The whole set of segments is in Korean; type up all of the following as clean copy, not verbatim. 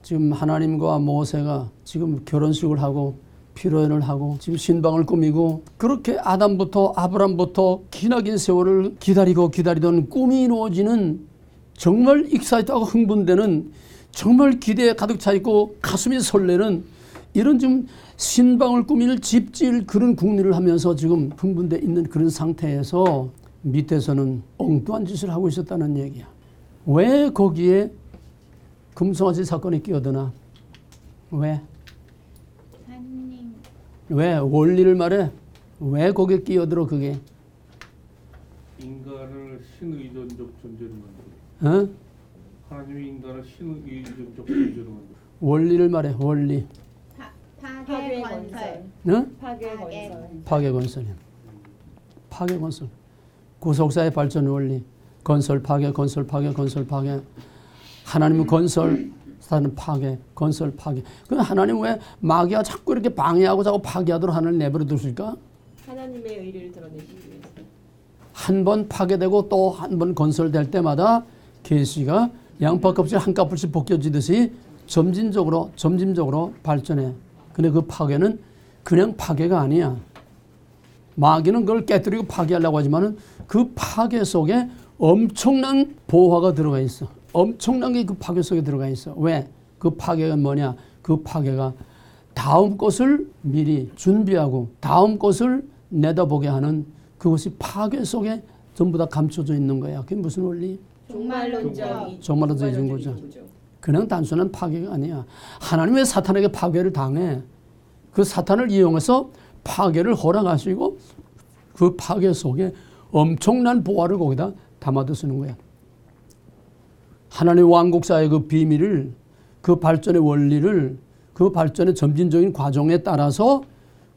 지금 하나님과 모세가 지금 결혼식을 하고 피로연을 하고 지금 신방을 꾸미고 그렇게 아담부터 아브람부터 기나긴 세월을 기다리던 꿈이 이루어지는 정말 익사이트하고 흥분되는 정말 기대에 가득 차 있고 가슴이 설레는 이런 좀 신방을 꾸밀 집질 그런 국리를 하면서 지금 흥분돼 있는 그런 상태에서 밑에서는 엉뚱한 짓을 하고 있었다는 얘기야. 왜 거기에 금송아지 사건이 끼어드나? 왜? 왜? 원리를 말해. 왜 거기에 끼어들어 그게? 인간을 신의존적 존재로 만들어. 어? 하나님이 인간을 신의존적 존재로 만들어. 원리를 말해. 원리. 파괴 건설. 어? 파괴 건설. 파괴 건설이야. 파괴 건설. 구속사의 발전 원리. 건설 파괴 건설 파괴 건설 파괴. 하나님은 건설, 사단은 파괴, 건설 파괴. 그럼 하나님 왜 마귀가 자꾸 이렇게 방해하고 자꾸 파괴하도록 하나님을 내버려 두실까? 하나님의 의를 드러내시기 위해서. 한 번 파괴되고 또 한 번 건설될 때마다 계시가 양파 껍질 한 까불씩 벗겨지듯이 점진적으로 발전해. 근데 그 파괴는 그냥 파괴가 아니야. 마귀는 그걸 깨뜨리고 파괴하려고 하지만은 그 파괴 속에 엄청난 보화가 들어가 있어. 엄청난 게 그 파괴 속에 들어가 있어. 왜? 그 파괴가 뭐냐? 그 파괴가 다음 것을 미리 준비하고 다음 것을 내다보게 하는 그것이 파괴 속에 전부 다 감춰져 있는 거야. 그게 무슨 원리? 종말론적인 거죠. 그냥 단순한 파괴가 아니야. 하나님 왜 사탄에게 파괴를 당해? 그 사탄을 이용해서 파괴를 허락하시고 그 파괴 속에 엄청난 보화를 거기다 담아두시는 거야. 하나님의 왕국사의 그 비밀을, 그 발전의 원리를, 그 발전의 점진적인 과정에 따라서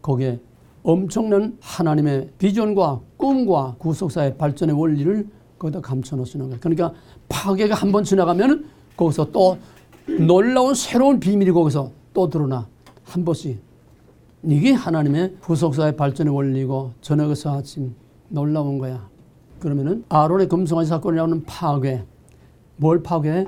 거기에 엄청난 하나님의 비전과 꿈과 구속사의 발전의 원리를 거기다 감춰놓으시는 거예요. 그러니까 파괴가 한 번 지나가면 거기서 또 놀라운 새로운 비밀이 거기서 또 드러나. 한 번씩. 이게 하나님의 구속사의 발전의 원리고 저녁에서 아침 놀라운 거야. 그러면은 아론의 금송아지 사건이라는 파괴. 뭘 파괴해?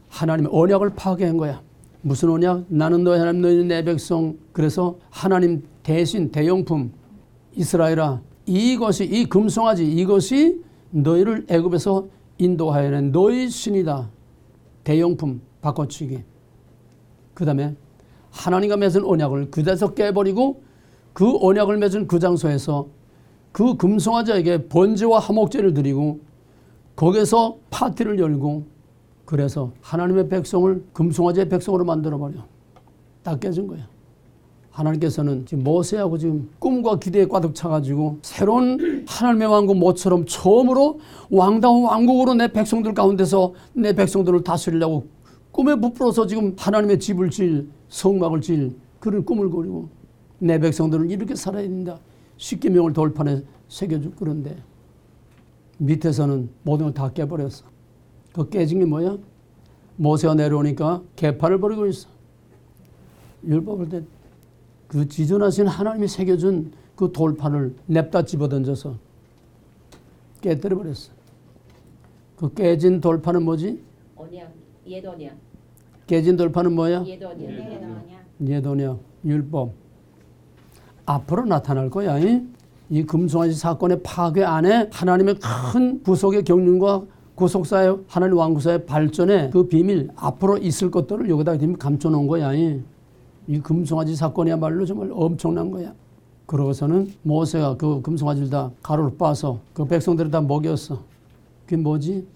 하나님의 언약을 파괴한 거야. 무슨 언약? 나는 너의 하나님, 너희는 내 백성. 그래서 하나님 대신 대용품 이스라엘아, 이것이 이 금송아지 이것이 너희를 애굽에서 인도하여낸 너희 신이다. 대용품 바꿔치기. 그 다음에 하나님과 맺은 언약을 그대에서 깨버리고 그 언약을 맺은 그 장소에서 그 금송아지에게 번제와 화목제를 드리고 거기에서 파티를 열고 그래서 하나님의 백성을 금송아지의 백성으로 만들어버려. 다 깨진 거야. 하나님께서는 지금 모세하고 지금 꿈과 기대에 가득 차가지고 새로운 하나님의 왕국 모처럼 처음으로 왕다운 왕국으로 내 백성들 가운데서 내 백성들을 다스리려고 꿈에 부풀어서 지금 하나님의 집을 지을 성막을 지을 그런 꿈을 꾸리고 내 백성들을 이렇게 살아야 된다. 십계명을 돌판에 새겨줄 그런데 밑에서는 모든 걸 다 깨버렸어. 그 깨진 게 뭐야? 모세가 내려오니까 개파를 벌이고 있어. 율법을 때 그 지존하신 하나님이 새겨준 그 돌판을 냅다 집어던져서 깨뜨려버렸어. 그 깨진 돌판은 뭐지? 언약, 옛 언약. 깨진 돌판은 뭐야? 옛 언약. 옛 언약, 율법. 앞으로 나타날 거야. 이 금송아지 사건의 파괴 안에 하나님의 큰 구속의 경륜과 구속사의 하나님 왕국사의 발전의 그 비밀 앞으로 있을 것들을 여기다 감춰놓은 거야. 이 금송아지 사건이야말로 정말 엄청난 거야. 그러고서는 모세가 그 금송아지를 다 가루를 빻아서 그 백성들을 다 먹였어. 그게 뭐지?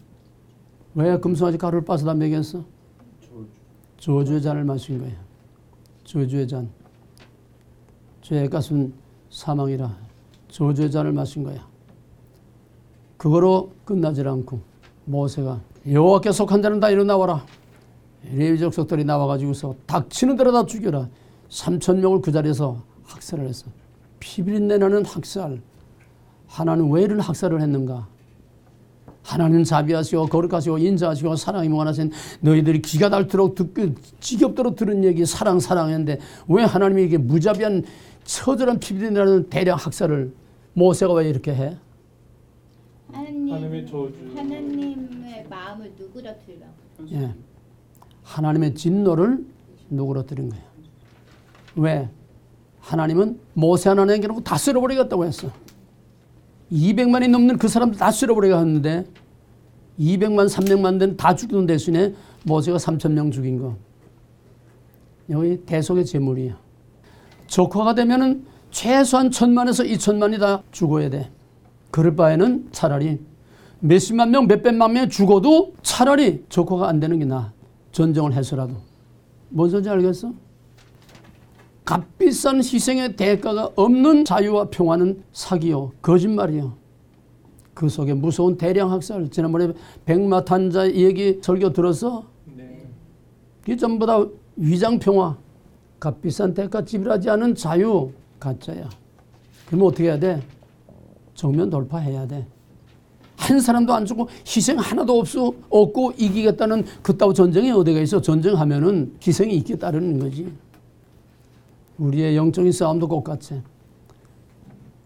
왜 금송아지 가루를 빻아서 다 먹였어? 저주의 잔을 마신 거야. 저주의 잔. 죄의 값은 사망이라. 저주의 잔을 마신 거야. 그거로 끝나질 않고 모세가 여호와께 속한 자는 다 일어나와라. 레위 족속들이 나와가지고서 닥치는 대로 다 죽여라. 3,000명을 그 자리에서 학살을 했어. 피비린내 나는 학살. 하나님 왜 이런 학살을 했는가? 하나님은 자비하시고 거룩하시고 인자하시고 사랑이 무한하신 너희들이 기가 닳도록 듣고 지겹도록 들은 얘기 사랑했는데 왜 하나님이 이게 무자비한 처절한 피비린내 나는 대량 학살을 모세가 왜 이렇게 해? 하나님의 저주. 하나님의 마음을 누구라 들려? 예. 하나님의 진노를 누그러뜨린 거예요. 왜? 하나님은 모세 하나님에게 다 쓸어버리겠다고 했어. 200만이 넘는 그 사람들 다 쓸어버리게 했는데 200만, 300만 된 다 죽이는 대신에 모세가 3,000명 죽인 거. 여기 대속의 제물이야. 적화가 되면은 최소한 1,000만에서 2,000만이 다 죽어야 돼. 그럴 바에는 차라리 몇십만 명, 몇백만 명이 죽어도 차라리 적화가 안 되는 게 나아. 전쟁을 해서라도. 뭔 소리인지 알겠어? 값비싼 희생의 대가가 없는 자유와 평화는 사기요, 거짓말이요. 그 속에 무서운 대량 학살. 지난번에 백마탄자 얘기 설교 들어서 네. 그게 전부 다 위장 평화. 값비싼 대가 지불하지 않은 자유, 가짜야. 그러면 어떻게 해야 돼? 정면 돌파해야 돼. 한 사람도 안 죽고 희생 하나도 없고 이기겠다는 그따위 전쟁이 어디가 있어? 전쟁하면은 희생이 있게 따르는 거지. 우리의 영적인 싸움도 똑같아.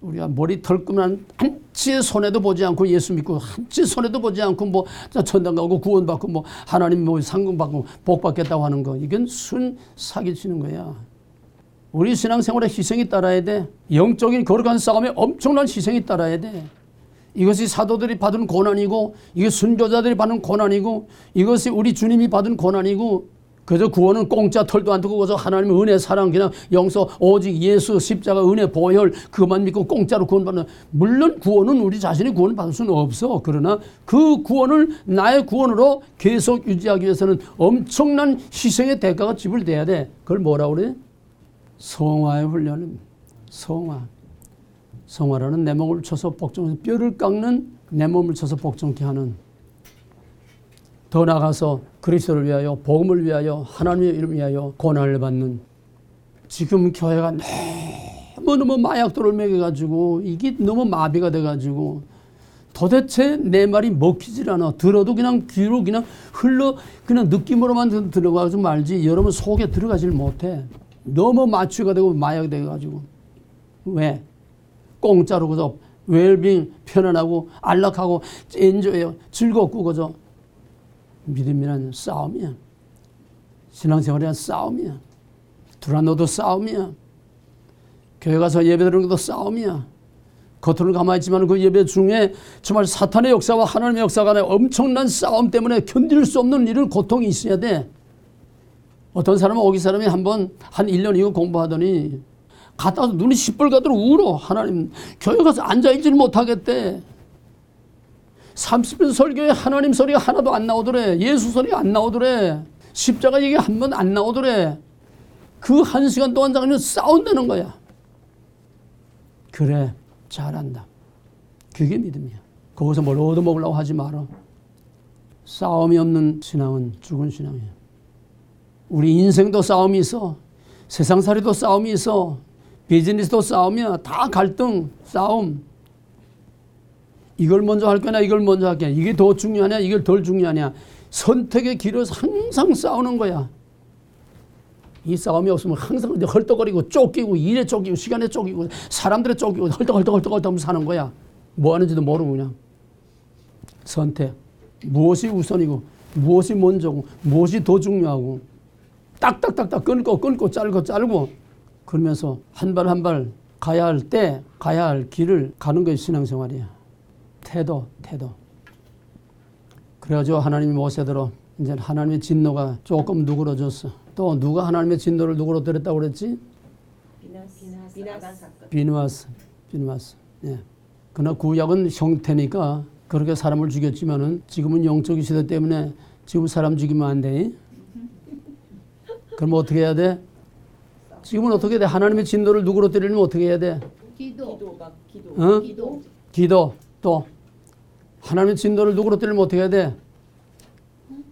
우리가 머리 털끄만 한치의 손해도 보지 않고 예수 믿고 한치의 손해도 보지 않고 뭐 천당 가고 구원받고 뭐 하나님 뭐 상금 받고 복 받겠다고 하는 거, 이건 순 사기치는 거야. 우리 신앙생활에 희생이 따라야 돼. 영적인 거룩한 싸움에 엄청난 희생이 따라야 돼. 이것이 사도들이 받은 고난이고, 이게 순교자들이 받은 고난이고, 이것이 우리 주님이 받은 고난이고, 그저 구원은 공짜 털도 안 두고 그저 하나님의 은혜, 사랑, 그냥 용서, 오직 예수, 십자가, 은혜, 보혈 그것만 믿고 공짜로 구원받는. 물론 구원은 우리 자신이 구원을 받을 수는 없어. 그러나 그 구원을 나의 구원으로 계속 유지하기 위해서는 엄청난 희생의 대가가 지불돼야 돼. 그걸 뭐라고 그래? 성화의 훈련은 성화. 성화라는 내 몸을 쳐서 복종해서 뼈를 깎는, 내 몸을 쳐서 복종케 하는. 더 나아가서 그리스도를 위하여, 복음을 위하여, 하나님의 이름을 위하여 고난을 받는. 지금 교회가 너무너무 마약도를 먹여가지고 이게 너무 마비가 돼가지고 도대체 내 말이 먹히질 않아. 들어도 그냥 귀로 그냥 그냥 느낌으로만 들어가서 말지 여러분 속에 들어가질 못해. 너무 마취가 되고 마약이 돼가지고. 왜? 공짜로 그저 웰빙, 편안하고 안락하고 엔조해요. 즐겁고 그저. 믿음이란 싸움이야. 신앙생활이란 싸움이야. 두라 너도 싸움이야. 교회 가서 예배 드리는 것도 싸움이야. 겉으로는 가만히 있지만 그 예배 중에 정말 사탄의 역사와 하나님의 역사 간의 엄청난 싸움 때문에 견딜 수 없는 일을 고통이 있어야 돼. 어떤 사람은 오기 사람이 한 1년 이거 공부하더니 갔다 와서 눈이 시뻘겋도록 울어. 하나님, 교회 가서 앉아있지를 못하겠대. 30분 설교에 하나님 소리가 하나도 안 나오더래. 예수 소리가 안 나오더래. 십자가 얘기 한 번 안 나오더래. 그 1시간 동안 자기는 싸운다는 거야. 그래, 잘한다. 그게 믿음이야. 거기서 뭘 얻어먹으려고 하지 마라. 싸움이 없는 신앙은 죽은 신앙이야. 우리 인생도 싸움이 있어. 세상살이도 싸움이 있어. 비즈니스도 싸움이야. 다 갈등, 싸움. 이걸 먼저 할 거냐, 이걸 먼저 할 거냐. 이게 더 중요하냐, 이걸 덜 중요하냐. 선택의 길에서 항상 싸우는 거야. 이 싸움이 없으면 항상 헐떡거리고 쫓기고, 일에 쫓기고, 시간에 쫓기고, 사람들에 쫓기고, 헐떡하면서 사는 거야. 뭐 하는지도 모르고 그냥. 선택. 무엇이 우선이고, 무엇이 먼저고, 무엇이 더 중요하고. 딱딱딱딱 끊고 잘고 그러면서 한 발 한 발 가야 할 때 가야 할 길을 가는 것이 신앙생활이야. 태도. 그래가지고 하나님이 모세대로 이제 하나님의 진노가 조금 누그러졌어. 또 누가 하나님의 진노를 누그러뜨렸다고 그랬지? 비누아스. 예. 그러나 구약은 형태니까 그렇게 사람을 죽였지만은 지금은 영적인 시대 때문에 지금 사람 죽이면 안 돼. 그럼 어떻게 해야 돼? 지금은 어떻게 해야 돼? 하나님의 진노를 누그러뜨리려면 어떻게 해야 돼? 기도. 또 하나님의 진노를 누그러뜨리려면 어떻게 해야 돼?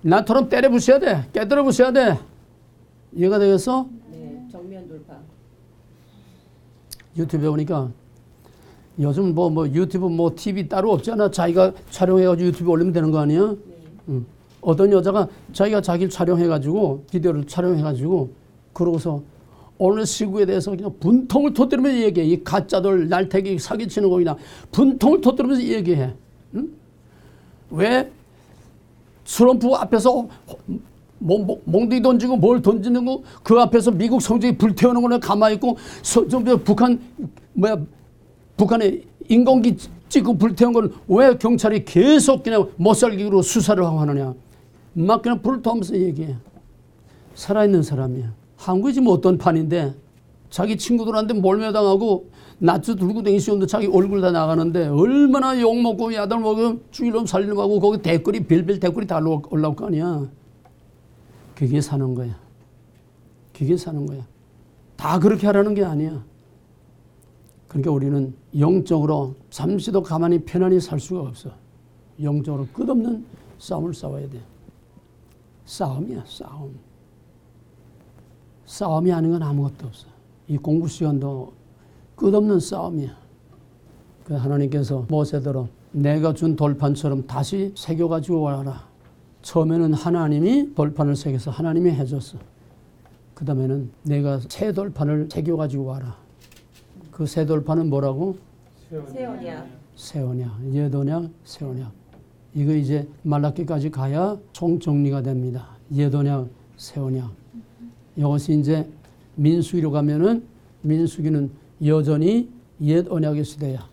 나처럼 때려 부셔야 돼. 깨뜨려 부셔야 돼. 이해가 되겠어? 네, 정면 돌파. 유튜브에 보니까 요즘 뭐 유튜브 뭐 TV 따로 없잖아. 자기가 촬영해가지고 유튜브에 올리면 되는 거 아니야? 네. 응. 어떤 여자가 자기가 자기를 촬영해가지고 비디오를 촬영해가지고 그러고서 오늘 시국에 대해서 그냥 분통을 터뜨리면서 얘기해. 이 가짜들 날태기 사기치는 거 그냥 분통을 터뜨리면서 얘기해. 응? 왜 트럼프 앞에서 몽둥이 던지고 뭘 던지는 거 그 앞에서 미국 성적이 불태우는 거는 가만히 있고 북한에 인공기 찍고 불태운 걸 왜 경찰이 계속 그냥 못살기로 수사를 하고 하느냐. 막 그냥 불을 터면서 얘기해. 살아있는 사람이야. 한국이 지금 어떤 판인데 자기 친구들한테 몰매당하고 나트 들고 다니시는데 자기 얼굴 다 나가는데 얼마나 욕먹고 야단먹고 죽이려면 살리려면 하고 거기 댓글이 별별 댓글이 다 올라올 거 아니야. 그게 사는 거야. 그게 사는 거야. 다 그렇게 하라는 게 아니야. 그러니까 우리는 영적으로 잠시도 가만히 편안히 살 수가 없어. 영적으로 끝없는 싸움을 싸워야 돼. 싸움이야, 싸움. 싸움이 아닌 건 아무것도 없어. 이 공부 시간도 끝없는 싸움이야. 그 하나님께서 모세대로 내가 준 돌판처럼 다시 새겨가지고 와라. 처음에는 하나님이 돌판을 새겨서 하나님이 해줬어. 그 다음에는 내가 새 돌판을 새겨가지고 와라. 그 새 돌판은 뭐라고? 새 언약. 새 언약, 옛 언약, 새 언약. 이거 이제 말라기까지 가야 총정리가 됩니다. 옛 언약, 새 언약. 이것이 이제 민수기로 가면은 민수기는 여전히 옛 언약의 시대야.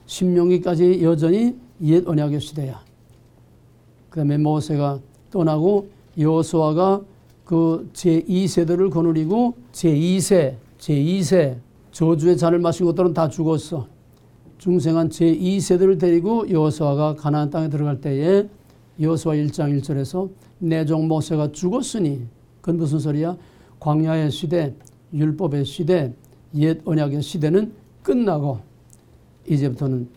신명기까지 여전히 옛 언약의 시대야. 그 다음에 모세가 떠나고 여호수아가 그 제2세들을 거느리고 제2세 저주의 잔을 마신 것들은 다 죽었어. 중생한 제2세들을 데리고 여호수아가 가나안 땅에 들어갈 때에 여호수아 1장 1절에서 내 종 모세가 죽었으니 그건 무슨 소리야? 광야의 시대, 율법의 시대, 옛 언약의 시대는 끝나고 이제부터는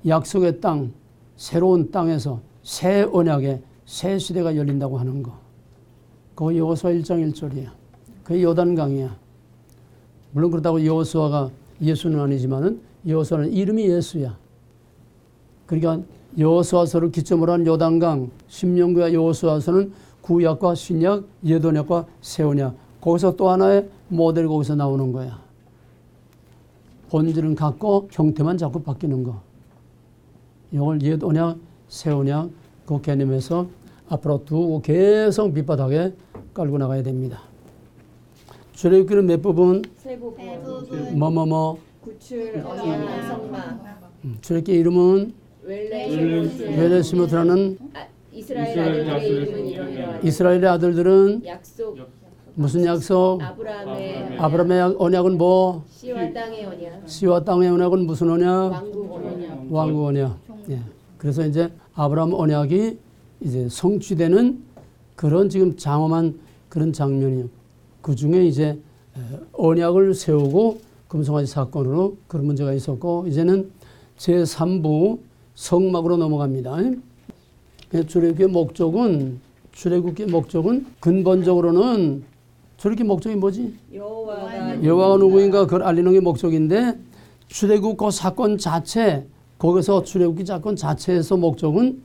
약속의 땅, 새로운 땅에서 새 언약의 새 시대가 열린다고 하는 거. 그거 여호수아 1장 1절이야. 그게 요단강이야. 물론 그렇다고 여호수아가 예수는 아니지만은 여호수아는 이름이 예수야. 그러니까 여호수아서를 기점으로 한 요단강, 신명기와 여호수아서는 구약과 신약, 옛 언약과 새 언약. 거기서 또 하나의 모델이 거기서 나오는 거야. 본질은 같고 형태만 자꾸 바뀌는 거. 이걸 옛 언약, 새 언약 그 개념에서 앞으로 두고 계속 밑바닥에 깔고 나가야 됩니다. 출애굽기는 몇 부분? 세 부분. 뭐뭐뭐. 구출, 언약, 성막. 출애굽기 이름은 웰레시모트라는 이스라엘 아들들의 이름은 이러이러하니 이스라엘의 아들들은 약속 무슨 약속? 아브라함의 언약은 뭐? 씨와 땅의 언약. 씨와 땅의 언약은 무슨 언약? 왕국 언약. 왕국 언약. 예. 그래서 이제 아브라함 언약이 이제 성취되는 그런 지금 장엄한 그런 장면이요. 그 중에 이제 언약을 세우고 금송아지 사건으로 그런 문제가 있었고 이제는 제3부 성막으로 넘어갑니다. 출애굽기의 목적은 근본적으로는 출애굽기 목적이 뭐지? 여호와가 누구인가 그걸 알리는 게 목적인데 출애굽 그 사건 자체 거기서 출애굽기 사건 자체에서 목적은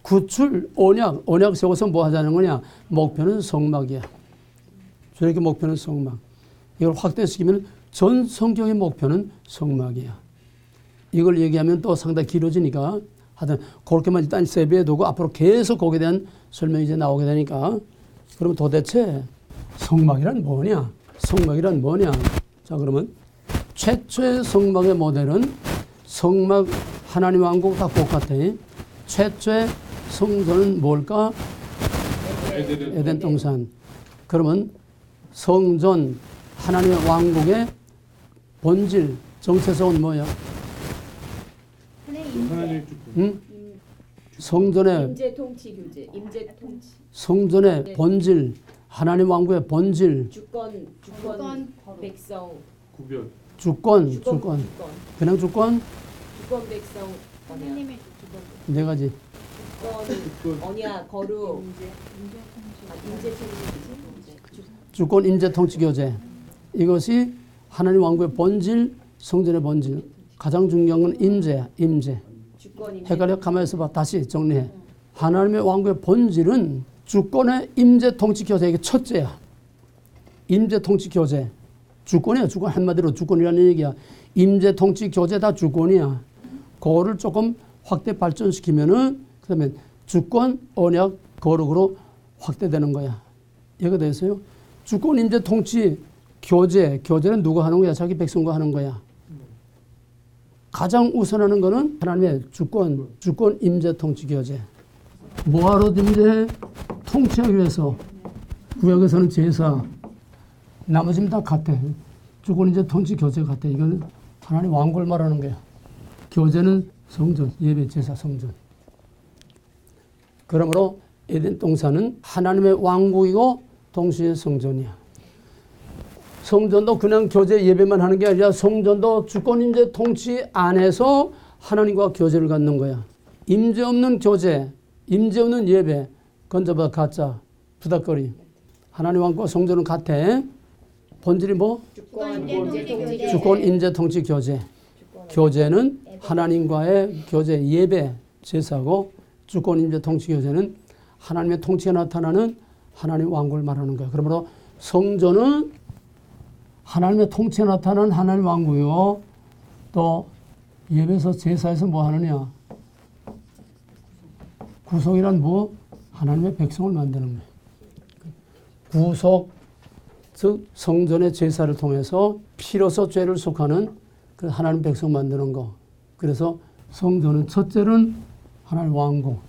구출 언약 세워서 뭐 하자는 거냐? 목표는 성막이야. 출애굽기 목표는 성막. 이걸 확대시키면 전 성경의 목표는 성막이야. 이걸 얘기하면 또 상당히 길어지니까 하여튼 그렇게만 일단 세비해 두고 앞으로 계속 거기에 대한 설명이 이제 나오게 되니까 그러면 도대체 성막이란 뭐냐? 성막이란 뭐냐? 자 그러면 최초의 성막의 모델은 성막 하나님 왕국 다 똑같아. 최초의 성전은 뭘까? 에덴 동산. 그러면 성전 하나님의 왕국의 본질 정체성은 뭐야? 하나님의 주권. 응? 성전의 임재 통치 교제. 임재 통치. 성전의 본질 하나님 왕국의 본질 주권 백성. 구별. 주권 그냥 주권 백성 언약. 네 가지 주권 언약 거룩. 임재 통치. 주권 임재 통치 교제 이것이 하나님 왕국의 본질 성전의 본질 가장 중요한 건 임재 헷갈려 가만히 있어봐 다시 정리해 하나님의 왕국의 본질은 주권의 임재 통치 교제 이게 첫째야 임재 통치 교제 주권이야 주권 한마디로 주권이라는 얘기야 임재 통치 교제 다 주권이야 그거를 조금 확대 발전시키면은 그다음에 주권 언약 거룩으로 확대되는 거야 이해가 되세요? 주권, 임재, 통치, 교제. 교제는 누가 하는 거야? 자기 백성과 하는 거야. 가장 우선하는 거는 하나님의 주권, 임재, 통치, 교제. 뭐하러 임재? 통치하기 위해서. 구약에서는 제사. 나머지는 다 같아. 주권, 임재, 통치, 교제 같아. 이건 하나님 왕국을 말하는 거야. 교제는 성전, 예배, 제사, 성전. 그러므로 에덴 동산은 하나님의 왕국이고 동시에 성전이야. 성전도 그냥 교제 예배만 하는 게 아니라 성전도 주권, 임재, 통치 안에서 하나님과 교제를 갖는 거야. 임재 없는 교제, 임재 없는 예배, 건져봐 가짜, 부닥거리. 하나님 왕국과 성전은 같아. 본질이 뭐? 주권, 임재, 통치, 주권, 임재, 통치, 교제. 교제는 하나님과의 교제, 예배, 제사고 주권, 임재, 통치, 교제는 하나님의 통치가 나타나는 하나님의 왕국을 말하는 거야. 그러므로 성전은 하나님의 통치가 나타나는 하나님의 왕국이고 또 예배에서 제사에서 뭐 하느냐? 구속이란 뭐? 하나님의 백성을 만드는 거예요. 구속, 즉 성전의 제사를 통해서 피로서 죄를 속하는 그 하나님 백성 만드는 거. 그래서 성전은 첫째는 하나님 왕국,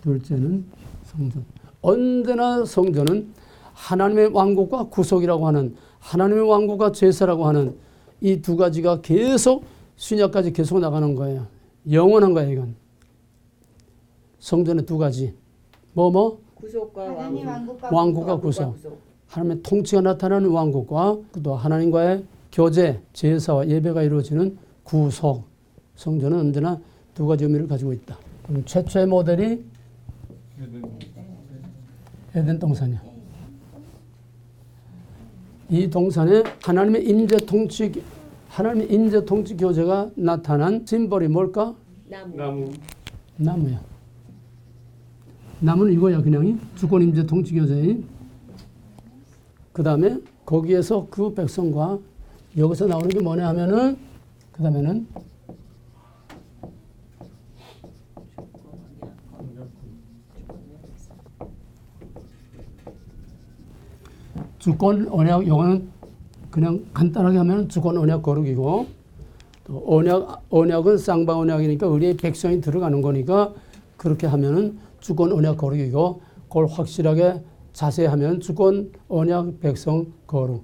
둘째는 성전. 언제나 성전은 하나님의 왕국과 구속이라고 하는 하나님의 왕국과 제사라고 하는 이 두 가지가 계속 신약까지 계속 나가는 거예요. 영원한 거예요, 이건. 성전의 두 가지. 구속과 왕국과 구속. 하나님의 통치가 나타나는 왕국과 또 하나님과의 교제, 제사와 예배가 이루어지는 구속. 성전은 언제나 두 가지 의미를 가지고 있다. 그럼 최초의 모델이 에덴 동산이야. 이 동산에 하나님의 임재 통치 교제가 나타난 심벌이 뭘까? 나무야. 나무는 이거야, 그냥 주권, 임재, 통치 교제. 그 다음에 거기에서 그 백성과 여기서 나오는 게 뭐냐 하면은 그 다음에는 주권 언약, 요거는 그냥 간단하게 하면 주권 언약 거룩이고 또 언약은 쌍방 언약이니까 우리의 백성이 들어가는 거니까 그렇게 하면은 주권 언약 거룩이고 그걸 확실하게 자세히 하면 주권 언약 백성 거룩,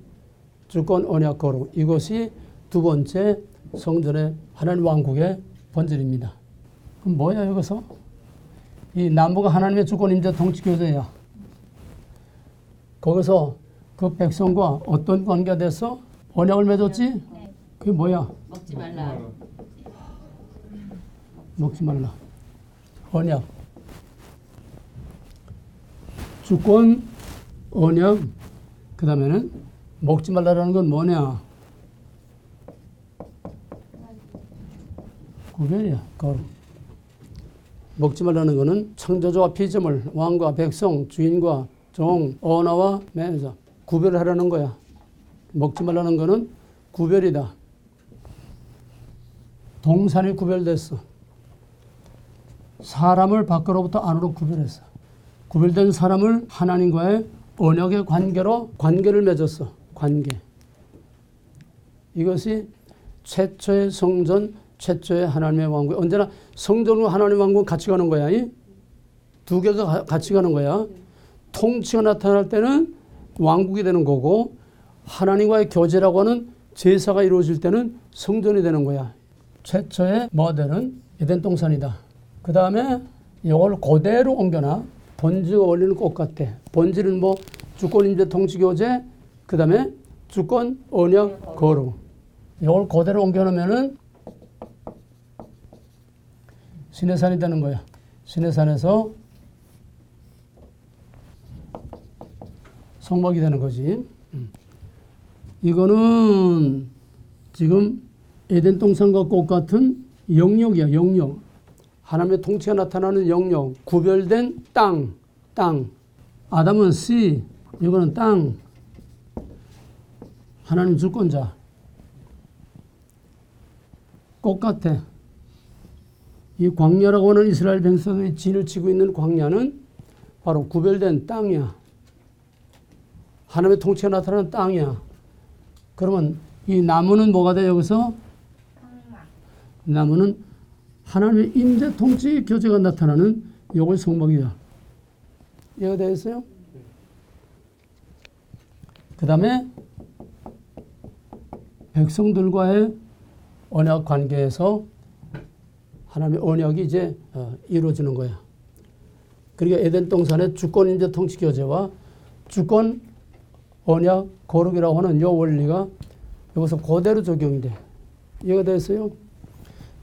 주권 언약 거룩, 이것이 두 번째 성전의 하나님 왕국의 본질입니다. 그럼 뭐야 여기서? 이 남부가 하나님의 주권, 임재, 통치 교제야. 거기서 그 백성과 어떤 관계가 됐어? 언약을 맺었지? 그게 뭐야? 먹지 말라. 먹지 말라. 언약. 주권, 언약, 그 다음에는 먹지 말라라는 건 뭐냐? 구별이야, 거룩. 먹지 말라는 거는 창조주와 피조물, 왕과 백성, 주인과 종, 언어와 매니저 구별을 하라는 거야. 먹지 말라는 거는 구별이다. 동산이 구별됐어. 사람을 밖으로부터 안으로 구별했어. 구별된 사람을 하나님과의 언약의 관계로 관계를 맺었어. 관계. 이것이 최초의 성전, 최초의 하나님의 왕국. 언제나 성전과 하나님의 왕국은 같이 가는 거야. 두 개가 같이 가는 거야. 통치가 나타날 때는 왕국이 되는 거고 하나님과의 교제라고 하는 제사가 이루어질 때는 성전이 되는 거야. 최초의 모델은 에덴 동산이다. 그 다음에 이걸 그대로 옮겨놔. 본질과 원리는 똑같아. 본질은 뭐 주권, 임재, 통치, 교제, 그 다음에 주권, 언약, 거룩. 이걸 그대로 옮겨놓으면은 시내산이 되는 거야. 시내산에서 성막이 되는 거지. 이거는 지금 에덴 동산과 똑같은 영역이야, 영역. 하나님의 통치가 나타나는 영역, 구별된 땅. 아담은 씨, 이거는 땅. 하나님 주권자. 똑같아. 이 광야라고 하는 이스라엘 백성의 진을 치고 있는 광야는 바로 구별된 땅이야. 하나님의 통치가 나타나는 땅이야. 그러면 이 나무는 뭐가 돼 여기서? 나무는 하나님의 임재 통치 교제가 나타나는 요걸 성막이야. 이해가 되겠어요? 그 다음에 백성들과의 언약 관계에서 하나님의 언약이 이제 이루어지는 거야. 그러니까 에덴 동산의 주권 임재 통치 교제와 주권 언약 거룩이라고 하는 요 원리가 여기서 그대로 적용이 돼. 이해가 됐어요?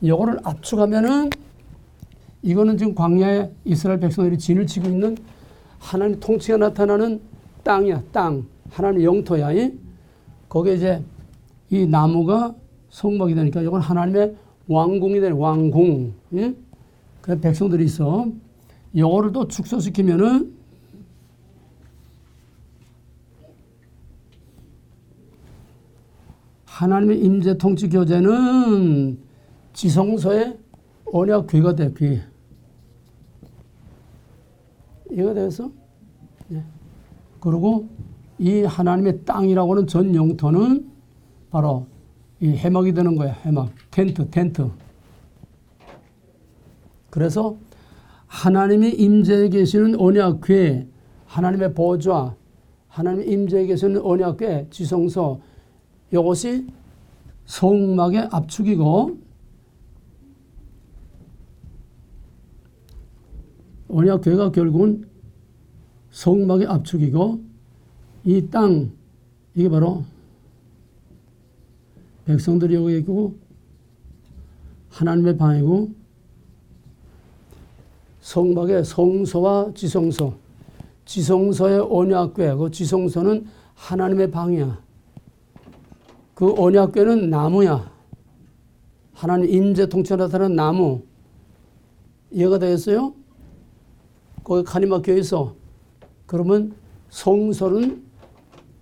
이거를 압축하면은 이거는 지금 광야에 이스라엘 백성들이 진을 치고 있는 하나님 통치가 나타나는 땅이야. 땅. 하나님 영토야. 거기에 이제 이 나무가 성막이 되니까 이건 하나님의 왕궁이 되는 왕궁. 그 백성들이 있어. 이거를 또 축소시키면은 하나님의 임재 통치 교제는 지성소의 언약 귀가 돼, 귀. 이해가 되겠어? 네. 그리고 이 하나님의 땅이라고 하는 전 영토는 바로 이 해막이 되는 거야, 해막. 텐트. 그래서 하나님이 임재해 계시는 언약궤, 하나님의 보좌, 하나님이 임재해 계시는 언약궤, 지성소, 이것이 성막의 압축이고 언약궤가 결국은 성막의 압축이고 이 땅, 이게 바로 백성들이 여기 있고 하나님의 방이고 성막의 성소와 지성소, 지성소의 언약궤, 그 지성소는 하나님의 방이야. 그 언약궤는 나무야. 하나님 임재 통치가 나타나는 나무. 이해가 되겠어요? 거기 칸이 막혀 있어. 그러면 성소는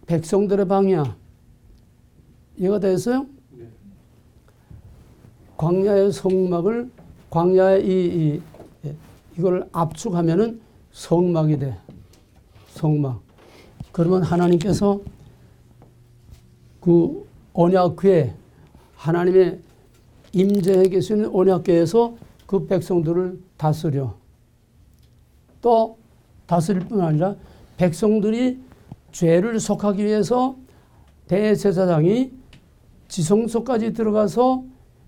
백성들의 방이야. 이해가 되겠어요? 네. 광야의 성막을 광야의 이걸 압축하면은 성막이 돼. 성막. 그러면 하나님께서 그 언약궤, 하나님의 임재해 계시는 언약궤에서 그 백성들을 다스려. 또 다스릴 뿐 아니라 백성들이 죄를 속하기 위해서 대제사장이 지성소까지 들어가서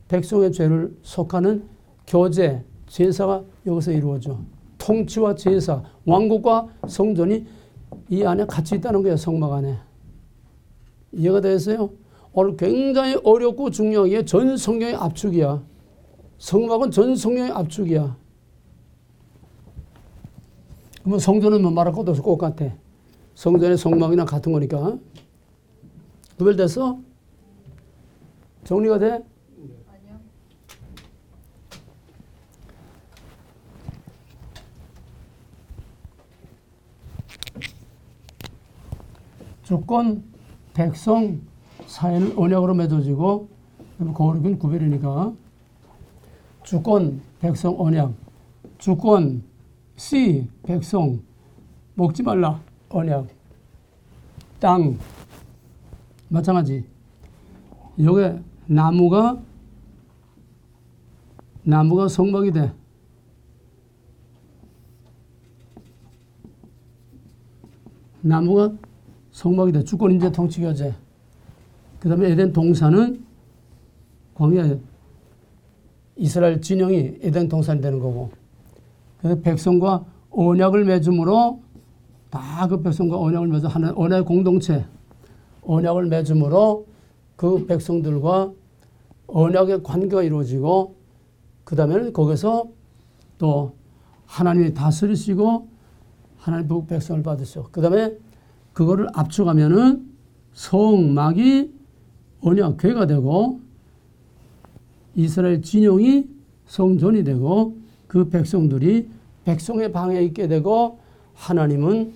백성의 죄를 속하는 교제, 제사가 여기서 이루어져. 통치와 제사, 왕국과 성전이 이 안에 같이 있다는 거예요. 성막 안에. 이해가 되겠어요? 오늘 굉장히 어렵고 중요한 게 전 성경의 압축이야. 성막은 전 성경의 압축이야. 그러면 성전은 뭐 말할 것도 없어. 똑같아. 성전의 성막이나 같은 거니까. 구별됐어? 정리가 돼? 아니요. 주권, 백성, 사회는 언약으로 맺어지고 거룩은 구별이니까 주권, 백성, 언약. 주권, 씨, 백성, 먹지 말라, 언약. 땅, 마찬가지. 여기 나무가 성막이 돼. 나무가 성막이 돼. 주권 임재 통치 교제. 그 다음에 에덴 동산은 광야에 이스라엘 진영이 에덴 동산이 되는 거고. 그래서 백성과 언약을 맺음으로 다 그 백성과 언약을 맺어 하는 언약의 공동체. 언약을 맺음으로 그 백성들과 언약의 관계가 이루어지고 그 다음에는 거기서 또 하나님이 다스리시고 하나님 백성을 받으시고 그 다음에 그거를 압축하면은 성막이 언약궤가 되고 이스라엘 진영이 성전이 되고 그 백성들이 백성의 방에 있게 되고 하나님은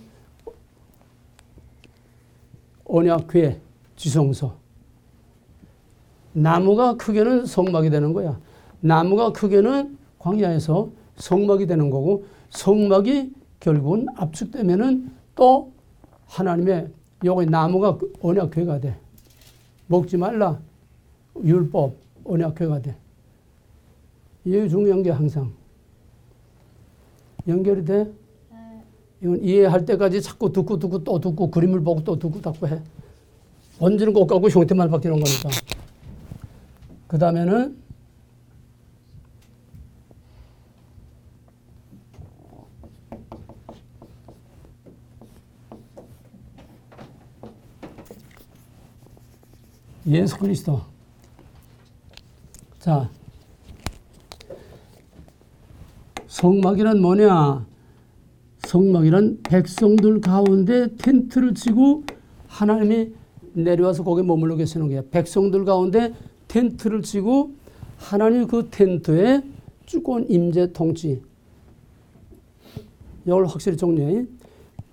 언약궤 지성소. 나무가 크게는 성막이 되는 거야. 나무가 크게는 광야에서 성막이 되는 거고 성막이 결국은 압축되면은 또 하나님의 요거 나무가 언약궤가 돼. 먹지 말라. 율법, 언약궤가 돼. 이게 중요한 게 항상. 연결이 돼? 이건 이해할 때까지 자꾸 듣고 또 듣고 그림을 보고 또 듣고 닦고 해. 언제는 꼭 갖고 형태만 바뀌는 거니까. 그 다음에는 예수 그리스도. 자, 성막이란 뭐냐? 성막이란 백성들 가운데 텐트를 치고 하나님이 내려와서 거기에 머물러 계시는 거예요. 백성들 가운데 텐트를 치고 하나님이 그 텐트에 주권 임재 통치. 이걸 확실히 정리해.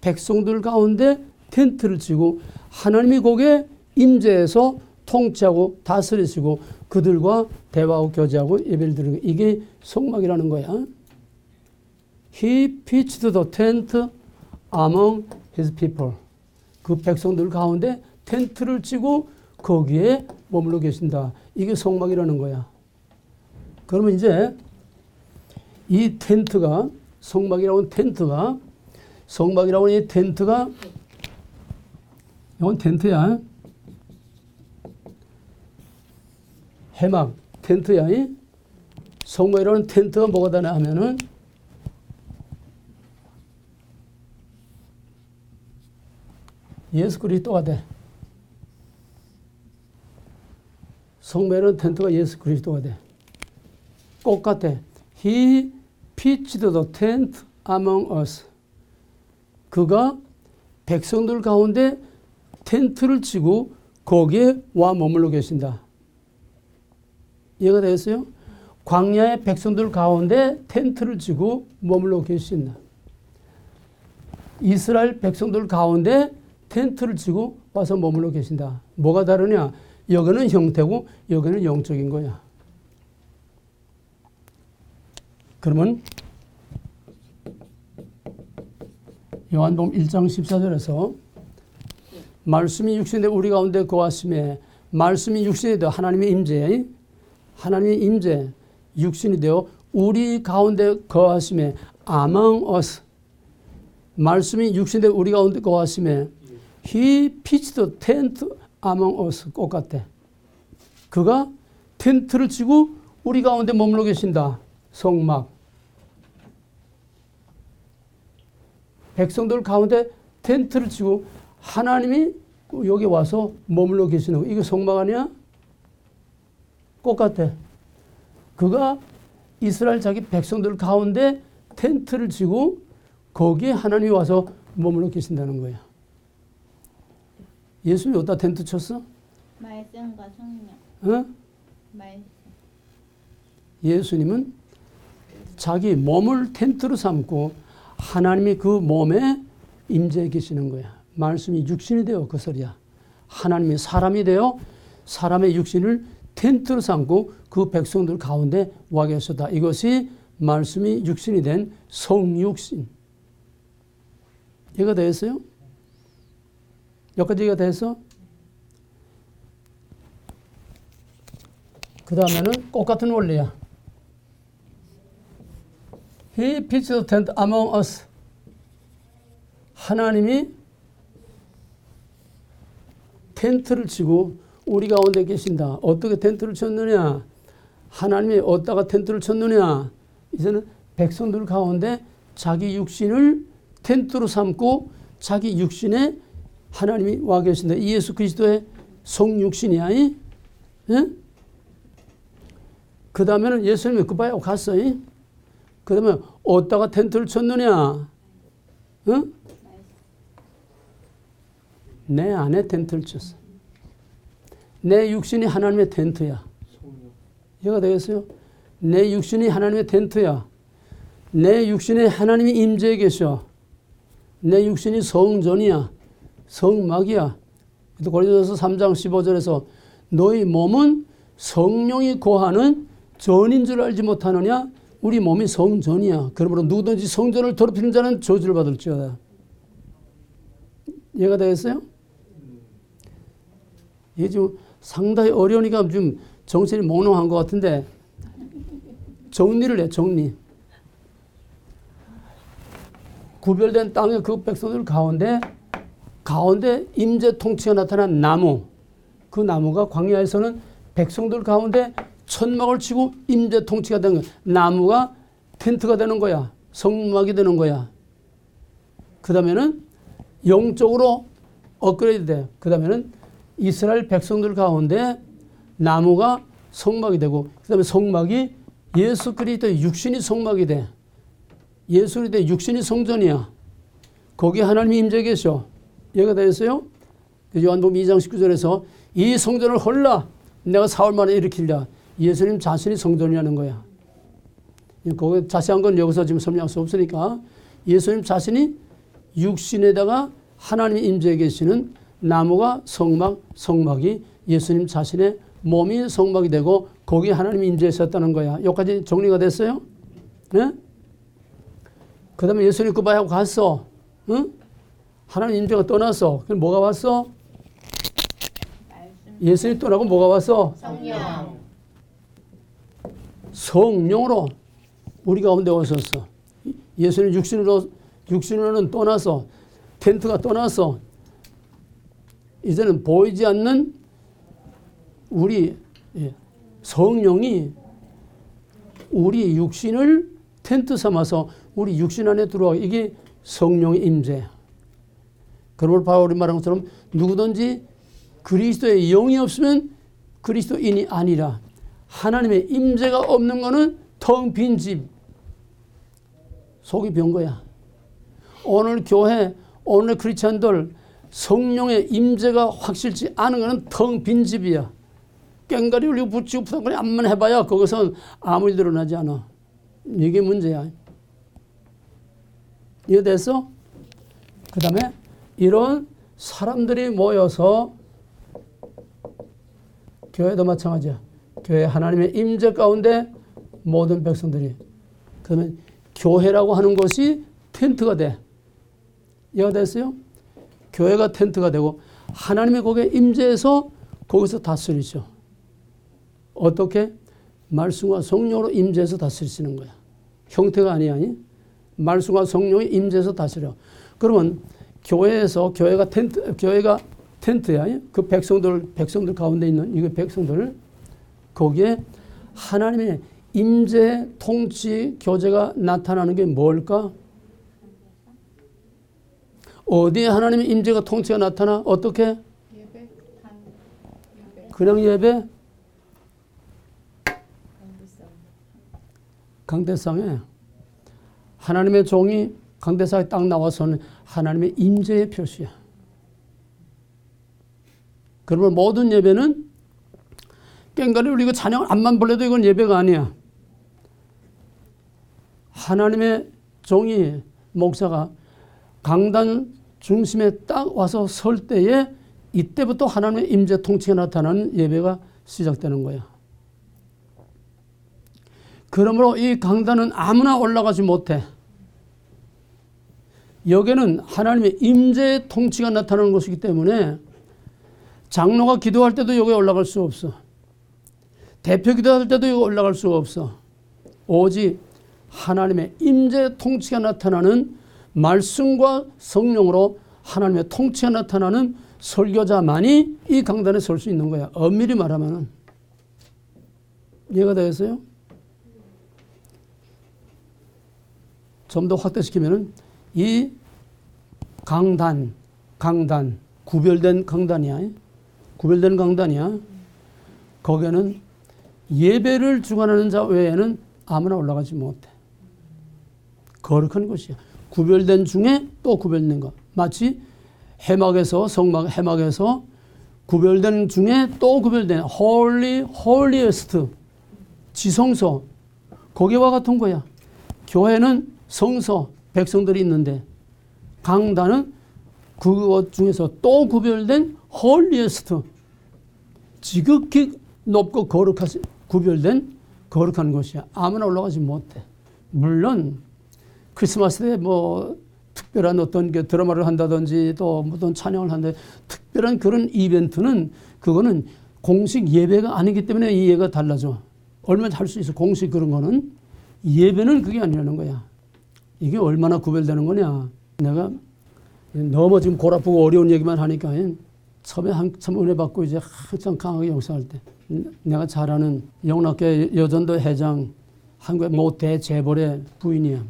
백성들 가운데 텐트를 치고 하나님이 거기에 임재해서 통치하고 다스리시고 그들과 대화하고 교제하고 예배를 드리는 거. 이게 성막이라는 거야. He pitched the tent among his people. 그 백성들 가운데 텐트를 치고 거기에 머물러 계신다. 이게 성막이라는 거야. 그러면 이제 이 텐트가 성막이라고 하는 텐트가 성막이라고 하는 이 텐트가 이건 텐트야. 해막 텐트야. 성막이라는 텐트가 뭐가 되냐 하면은 예수 그리스도가 돼. 성막이라는 텐트가 예수 그리스도가 돼. 똑같아. He pitched the tent among us. 그가 백성들 가운데 텐트를 치고 거기에 와 머물러 계신다. 이해가 되겠어요? 광야의 백성들 가운데 텐트를 치고 머물러 계신다. 이스라엘 백성들 가운데 텐트를 치고 와서 머물러 계신다. 뭐가 다르냐? 여기는 형태고 여기는 영적인 거야. 그러면 요한복음 1장 14절에서 말씀이 육신에 우리 가운데 거하심에 말씀이 육신이 되어 하나님의 임재 하나님의 임재 육신이 되어 우리 가운데 거하심에 among us 말씀이 육신이 되어 우리 가운데 거하심에 He pitched the tent among us 똑같아. 그가 텐트를 치고 우리 가운데 머물러 계신다. 성막. 백성들 가운데 텐트를 치고 하나님이 여기 와서 머물러 계시는 거. 이거 성막 아니야? 똑같아. 그가 이스라엘 자기 백성들 가운데 텐트를 치고 거기에 하나님이 와서 머물러 계신다는 거야. 예수님이 어디다 텐트 쳤어? 말씀과 성령. 어? 말씀. 예수님은 자기 몸을 텐트로 삼고 하나님이 그 몸에 임재해 계시는 거야. 말씀이 육신이 되어 그 소리야. 하나님이 사람이 되어 사람의 육신을 텐트로 삼고 그 백성들 가운데 와 계셨다. 이것이 말씀이 육신이 된 성육신. 이해가 되었어요? 여기까지 이해가 됐어? 그 다음에는 똑같은 원리야. He pitched the tent among us. 하나님이 텐트를 치고 우리 가운데 계신다. 어떻게 텐트를 쳤느냐? 하나님이 어디다가 텐트를 쳤느냐? 이제는 백성들 가운데 자기 육신을 텐트로 삼고 자기 육신에 하나님이 와 계신다. 이 예수 그리스도의 성육신이야. 예? 그 다음에는 예수님이 그 바에 갔어. 그 다음에 어디다가 텐트를 쳤느냐? 응? 내 안에 텐트를 쳤어. 내 육신이 하나님의 텐트야. 이해가 되겠어요? 내 육신이 하나님의 텐트야. 내 육신에 하나님이 임재해 계셔. 내 육신이 성전이야. 성막이야. 고린도전서 3장 15절에서 너희 몸은 성령이 거하는 전인 줄 알지 못하느냐? 우리 몸이 성전이야. 그러므로 누구든지 성전을 더럽히는 자는 저주를 받을지어다. 이해가 되겠어요? 이게 좀 상당히 어려우니까 좀 정신이 몽롱한 것 같은데 정리를 해. 정리. 구별된 땅의 그 백성들 가운데 임재 통치가 나타난 나무, 그 나무가 광야에서는 백성들 가운데 천막을 치고 임재 통치가 되는 거야. 나무가 텐트가 되는 거야. 성막이 되는 거야. 그 다음에는 영적으로 업그레이드 돼. 그 다음에는 이스라엘 백성들 가운데 나무가 성막이 되고, 그 다음에 성막이 예수 그리스도의 육신이 성막이 돼. 예수 그리스도의 육신이 성전이야. 거기에 하나님이 임재 계셔. 이해가 되겠어요? 요한복음 2장 19절에서 이 성전을 헐라 내가 사흘 만에 일으키리라. 예수님 자신이 성전이라는 거야. 거기 자세한 건 여기서 지금 설명할 수 없으니까 예수님 자신이 육신에다가 하나님이 임재해 계시는 나무가 성막, 성막이 예수님 자신의 몸이 성막이 되고 거기에 하나님이 임재하셨다는 거야. 여기까지 정리가 됐어요? 네? 그 다음에 예수님 그 바하고 갔어. 응? 하나님 임재가 떠났어. 그럼 뭐가 왔어? 예수님 떠나고 뭐가 왔어? 성령. 성령으로 우리 가운데 오셨어. 예수님 육신으로는 떠나서 텐트가 떠나서 이제는 보이지 않는 우리 성령이 우리 육신을 텐트 삼아서 우리 육신 안에 들어와. 이게 성령의 임재. 그러므로 바울이 말한 것처럼 누구든지 그리스도의 영이 없으면 그리스도인이 아니라, 하나님의 임재가 없는 거는 텅 빈 집, 속이 비은 거야. 오늘 교회, 오늘 크리스찬들 성령의 임재가 확실치 않은 거는 텅 빈 집이야. 꽹가리 울리고 붙이고 부탁거리 암만 해봐야 거기서 아무 일 드러나지 않아. 이게 문제야. 이해됐어? 그 다음에 이런 사람들이 모여서, 교회도 마찬가지야. 교회 하나님의 임재 가운데 모든 백성들이, 그러면 교회라고 하는 것이 텐트가 돼. 이해가 됐어요? 교회가 텐트가 되고 하나님의 거기에 임재해서 거기서 다스리죠. 어떻게? 말씀과 성령으로 임재해서 다스리시는 거야. 형태가 아니야. 말씀과 성령이 임재해서 다스려. 그러면 교회가 텐트야. 그 백성들 가운데 있는 이 백성들, 거기에 하나님의 임재, 통치, 교제가 나타나는 게 뭘까? 어디에 하나님의 임재가 통치가 나타나? 어떻게? 예배. 그냥 예배? 강대상에 하나님의 종이 강대상에 딱 나와서는 하나님의 임재의 표시야. 그러면 모든 예배는 꽹가리 울리고 찬양을 암만 불러도 이건 예배가 아니야. 하나님의 종이, 목사가 강단 중심에 딱 와서 설 때에 이때부터 하나님의 임재 통치가 나타나는 예배가 시작되는 거야. 그러므로 이 강단은 아무나 올라가지 못해. 여기는 하나님의 임재의 통치가 나타나는 것이기 때문에 장로가 기도할 때도 여기에 올라갈 수 없어. 대표 기도할 때도 여기 올라갈 수가 없어. 오직 하나님의 임재 통치가 나타나는, 말씀과 성령으로 하나님의 통치가 나타나는 설교자만이 이 강단에 설 수 있는 거야. 엄밀히 말하면. 이해가 되겠어요? 좀 더 확대시키면은 이 강단, 구별된 강단이야. 구별된 강단이야. 거기에는 예배를 주관하는 자 외에는 아무나 올라가지 못해. 거룩한 것이야. 구별된 중에 또 구별된 것. 마치 해막에서, 해막에서 구별된 중에 또 구별된 홀리에스트, 지성소, 거기와 같은 거야. 교회는 성서, 백성들이 있는데 강단은 그것 중에서 또 구별된 홀리에스트, 지극히 높고 구별된 거룩한 것이야. 아무나 올라가지 못해. 물론 크리스마스 때 뭐 특별한 어떤 드라마를 한다든지 또 어떤 찬양을 한다든지 특별한 그런 이벤트는 그거는 공식 예배가 아니기 때문에 이 예가 달라져. 얼마나 할 수 있어. 공식 그런 거는. 예배는 그게 아니라는 거야. 이게 얼마나 구별되는 거냐. 내가 너무 지금 골 아프고 어려운 얘기만 하니까 처음에 한참 은혜 받고 이제 한참 강하게 역사할 때 내가 잘 아는 영락교회 여전도 회장 한국의 모 대재벌의 부인이야.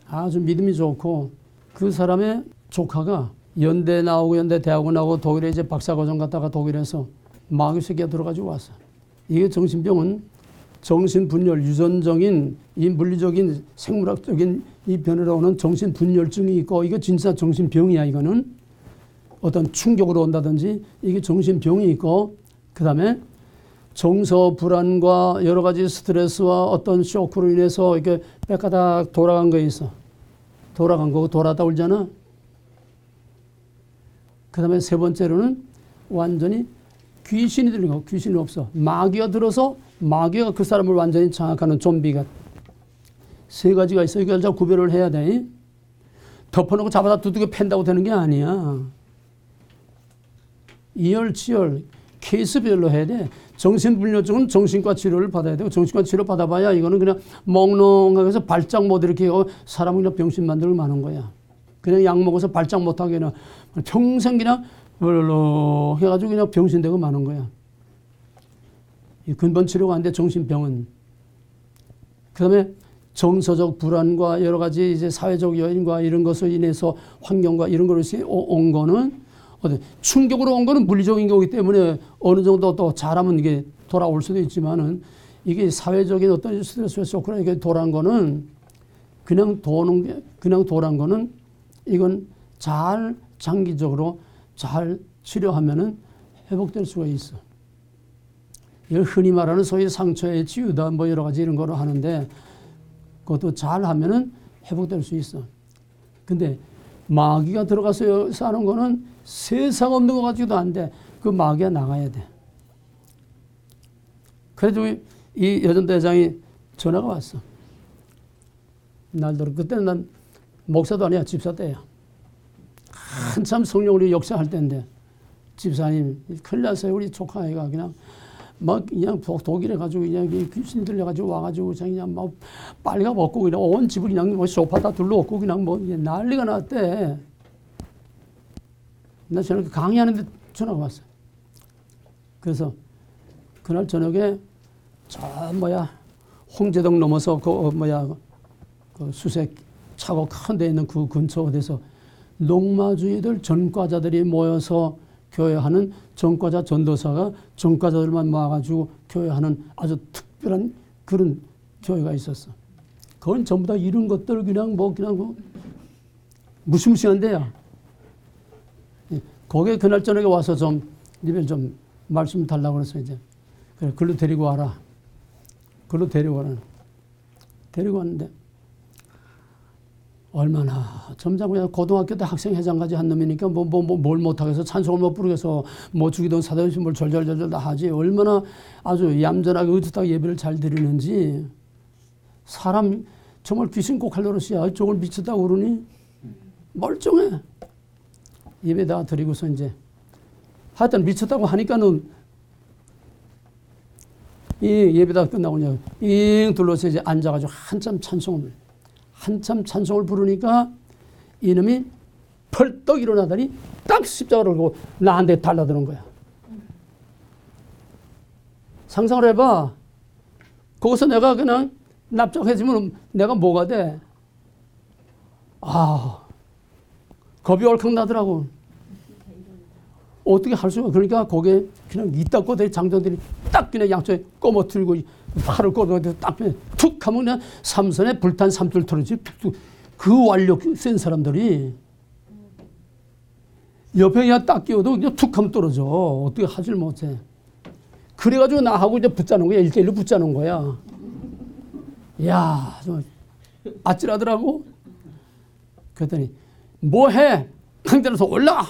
아주 믿음이 좋고 그 사람의 조카가 연대 나오고 연대 대학원 나오고 독일에 이제 박사과정 갔다가 독일에서 마귀 새끼가 들어가지고 왔어. 이게 정신병은 정신분열, 유전적인 이 물리적인 생물학적인 이 변화로 오는 정신분열증이 있고 이거 진짜 정신병이야. 이거는 어떤 충격으로 온다든지 이게 정신병이 있고 그 다음에 정서 불안과 여러 가지 스트레스와 어떤 쇼크로 인해서 이렇게 빽가닥 돌아간 거 있어. 돌아간 거고 돌아다 울잖아. 그 다음에 세 번째로는 완전히 귀신이 들린 거. 귀신이 없어. 마귀가 들어서 마귀가 그 사람을 완전히 장악하는 좀비가. 세 가지가 있어. 이걸 잘 구별을 해야 돼. 덮어놓고 잡아다 두들겨 팬다고 되는 게 아니야. 이열치열 케이스별로 해야 돼. 정신분열증은 정신과 치료를 받아야 되고 정신과 치료 받아봐야 이거는 그냥 멍롱하게 해서 발작 못 일으키고 사람을 그냥 병신 만들고 마는 거야. 그냥 약 먹어서 발작 못하게 그냥 평생 그냥 롤롤 해가지고 그냥 병신되고 마는 거야. 이 근본 치료가 안 돼, 정신병은. 그 다음에 정서적 불안과 여러 가지 이제 사회적 요인과 이런 것으로 인해서 환경과 이런 걸로 온 거는 충격으로 온 거는 물리적인 거기 때문에 어느 정도 또 잘하면 이게 돌아올 수도 있지만은 이게 사회적인 어떤 스트레스 쇼크로 이게 돌아온 거는 그냥 돌아온 거는 이건 잘 장기적으로 잘 치료하면은 회복될 수가 있어. 이걸 흔히 말하는 소위 상처의 치유다 뭐 여러 가지 이런 거로 하는데 그것도 잘 하면은 회복될 수 있어. 근데 마귀가 들어가서 사는 거는 세상 없는 거 가지고도 안 돼. 그 마귀가 나가야 돼. 그래도 이 여전도 회장이 전화가 왔어. 날더러 그때는 난 목사도 아니야. 집사 때야. 한참 성령으로 역사할 때인데 집사님 큰일 났어요. 우리 조카아이가 그냥 막 그냥 독일에 가지고 그냥 귀신 들려가지고 와가지고 그냥 막 빨가 먹고 그냥 온 집을 그냥 뭐 소파 다 둘러엎고 그냥 뭐 난리가 났대. 나 저녁에 강의하는데 전화가 왔어. 그래서 그날 저녁에 저 홍제동 넘어서 그 수색 차고 큰 데 있는 그 근처 어디서 농마주의들 전과자들이 모여서 교회하는 전과자 전도사가 전과자들만 모아가지고 교회하는 아주 특별한 그런 교회가 있었어. 그건 전부 다 이런 것들 그냥 무시무시한 데야. 거기에 그날 저녁에 와서 좀 니들 좀 말씀 달라고 그래서 이제 그래 글로 데리고 와라. 글로 데리고 와라. 데리고 왔는데 얼마나 점점 그냥 고등학교 때 학생 회장까지 한 놈이니까 뭘 못하겠어. 찬송을 못 부르겠어. 뭐 주기도 사도시 뭘 절절절절 다 하지. 얼마나 아주 얌전하게 의젓하게 예배를 잘 드리는지. 사람 정말 귀신 꼭할 노릇이야. 저걸 미쳤다고 그러니 멀쩡해. 예배다 드리고서 이제 하여튼 미쳤다고 하니까는 이 예배다 끝나고 그냥 잉 둘러서 이제 앉아가지고 한참 찬송을 부르니까 이놈이 펄떡 일어나더니 딱 십자가를 걸고 나한테 달라드는 거야. 상상을 해봐. 거기서 내가 그냥 납작해지면 내가 뭐가 돼? 겁이 얼컥 나더라고. 어떻게 할 수가. 그러니까 거기에 그냥 이따꼬대 장전들이 딱 그냥 양쪽에 꼬머틀고 팔을 꼬머들고 딱 그냥 툭 하면 그냥 삼선에 불탄 삼줄 털어지. 그 완력 센 사람들이 옆에 그냥 딱 끼워도 그냥 툭 하면 떨어져. 어떻게 하질 못해. 그래가지고 나하고 이제 붙자는 거야. 1대1로 붙자는 거야. 이야, 좀 아찔하더라고. 그랬더니 뭐해? 강대로서 올라가.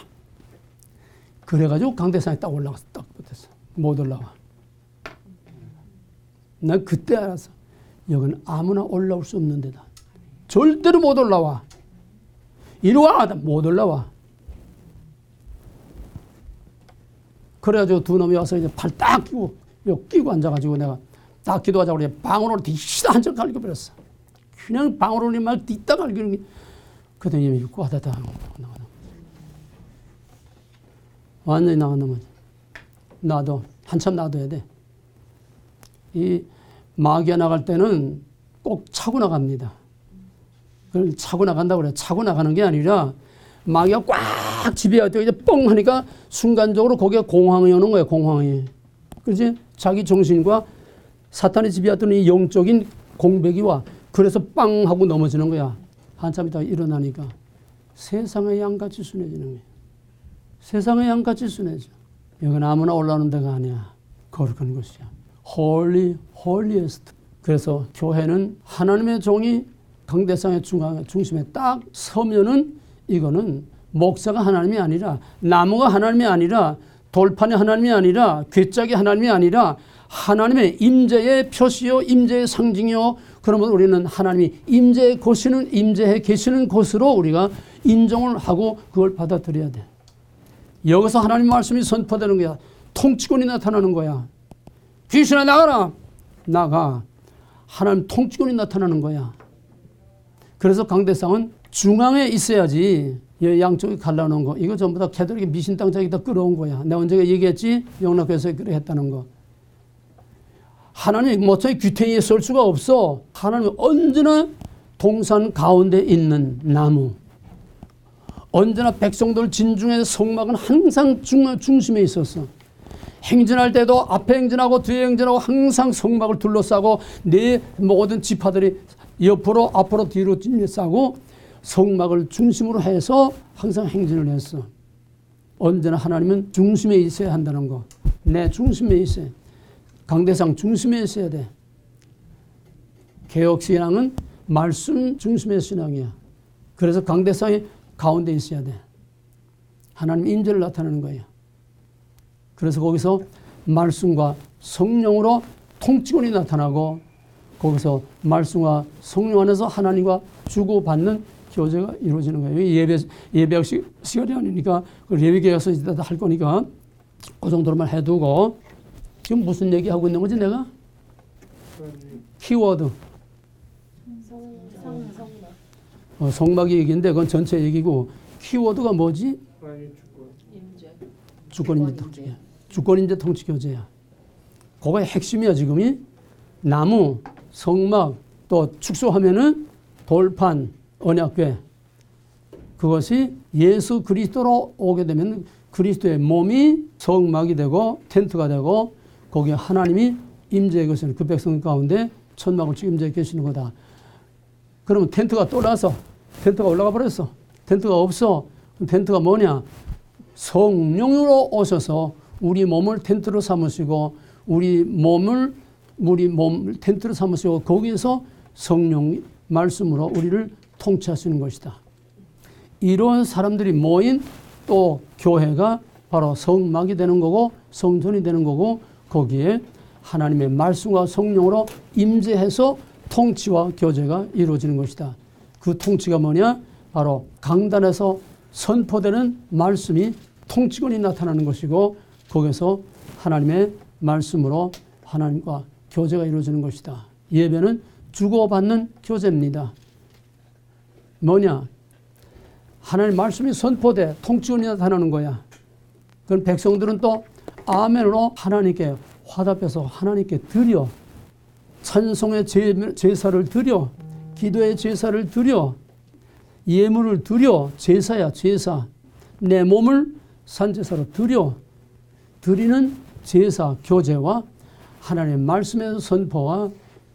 그래가지고 강대상에 딱 올라가서 딱 붙었어. 못 올라와. 난 그때 알았어. 여기는 아무나 올라올 수 없는 데다. 절대로 못 올라와. 이리 와! 못 올라와. 그래가지고 두 놈이 와서 이제 팔 딱 끼고 앉아가지고 내가 딱 기도하자고 그래. 방으로 뒤시다 한점 갈겨버렸어. 그냥 방으로 막 뒤다 갈기는 게. 그랬더니 이미 꽈다다 나가다. 완전히 나간다 말이야. 나도 한참 놔둬야 돼. 이 마귀가 나갈 때는 꼭 차고 나갑니다. 그걸 차고 나간다고 그래. 차고 나가는 게 아니라 마귀가 꽉 지배하고 이제 뻥 하니까 순간적으로 거기에 공황이 오는 거예요. 공황이. 그렇지? 자기 정신과 사탄이 지배하던 이 영적인 공백이 와. 그래서 빵 하고 넘어지는 거야. 한참 있다가 일어나니까 세상의 양같이 순해지는 거야. 세상의 양같이 순해져. 여기는 아무나 올라오는 데가 아니야. 거룩한 곳이야. Holy, holiest. 그래서 교회는 하나님의 종이 강대상의 중심에 딱 서면은 이거는 목사가 하나님이 아니라 나무가 하나님이 아니라 돌판이 하나님이 아니라 궤짝이 하나님이 아니라 하나님의 임재의 표시요 임재의 상징이요. 그러면 우리는 하나님이 임재해 계시는 곳으로 우리가 인정을 하고 그걸 받아들여야 돼. 여기서 하나님 말씀이 선포되는 거야. 통치권이 나타나는 거야. 귀신아 나가라. 나가. 하나님 통치권이 나타나는 거야. 그래서 강대상은 중앙에 있어야지. 양쪽에 갈라놓은 거. 이거 전부 다 캐톨릭 미신당 자기다 끌어온 거야. 내가 언제가 얘기했지? 영락교에서 그래 했다는 거. 하나님이 모처에 귀퉁이에 설 수가 없어. 하나님은 언제나 동산 가운데 있는 나무. 언제나 백성들 진중의 성막은 항상 중심에 있었어. 행진할 때도 앞에 행진하고 뒤에 행진하고 항상 성막을 둘러싸고 내 모든 지파들이 옆으로 앞으로 뒤로 싸고 성막을 중심으로 해서 항상 행진을 했어. 언제나 하나님은 중심에 있어야 한다는 거. 내 중심에 있어야. 강대상 중심에 있어야 돼. 개혁신앙은 말씀 중심의 신앙이야. 그래서 강대상이 가운데 있어야 돼. 하나님 임재를 나타내는 거예요. 그래서 거기서 말씀과 성령으로 통치권이 나타나고 거기서 말씀과 성령 안에서 하나님과 주고받는 교제가 이루어지는 거예요. 예배학 시간이 아니니까 예배계에서 할 거니까 그 정도로만 해두고 지금 무슨 얘기하고 있는 거지 내가? 키워드. 성막이 얘기인데 그건 전체 얘기고 키워드가 뭐지? 주권인재 통치. 주권인재 통치 교제야. 그거의 핵심이야 지금이. 나무, 성막, 또 축소하면은 돌판, 언약궤. 그것이 예수 그리스도로 오게 되면 그리스도의 몸이 성막이 되고 텐트가 되고 거기에 하나님이 임재해 계시는 그 백성 가운데 천막을 치고 임재해 계시는 거다. 그러면 텐트가 또 나서 텐트가 올라가 버렸어. 텐트가 없어. 텐트가 뭐냐? 성령으로 오셔서 우리 몸을 텐트로 삼으시고 우리 몸을 텐트로 삼으시고 거기에서 성령 말씀으로 우리를 통치하시는 것이다. 이런 사람들이 모인 또 교회가 바로 성막이 되는 거고 성전이 되는 거고 거기에 하나님의 말씀과 성령으로 임재해서 통치와 교제가 이루어지는 것이다. 그 통치가 뭐냐? 바로 강단에서 선포되는 말씀이 통치권이 나타나는 것이고 거기서 하나님의 말씀으로 하나님과 교제가 이루어지는 것이다. 예배는 주고받는 교제입니다. 뭐냐? 하나님 말씀이 선포돼 통치권이 나타나는 거야. 그럼 백성들은 또 아멘으로 하나님께 화답해서 하나님께 드려 찬송의 제사를 드려 기도의 제사를 드려 예물을 드려 제사야 제사 내 몸을 산제사로 드리는 제사 교제와 하나님의 말씀의 선포와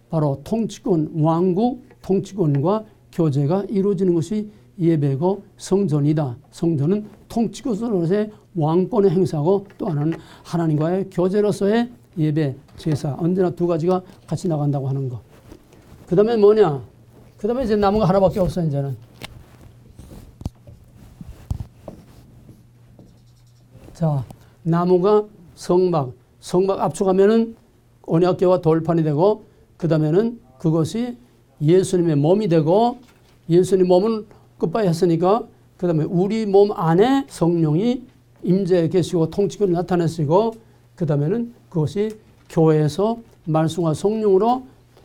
바로 통치권 왕국 통치권과 교제가 이루어지는 것이 예배고 성전이다. 성전은 통치권으로서의 왕권의 행사고 또 하나는 하나님과의 교제로서의 예배, 제사 언제나 두 가지가 같이 나간다고 하는 거. 그 다음에 뭐냐? 그 다음에 이제 나무가 하나밖에 없어 이제는. 자, 나무가 성막 압축하면은 언약궤와 돌판이 되고 그 다음에는 그것이 예수님의 몸이 되고 예수님 몸은 끝바에 했으니까 그 다음에 우리 몸 안에 성령이 임재 계시고 통치권을 나타내시고 그 다음에는 그것이 교회에서 말씀과 성령으로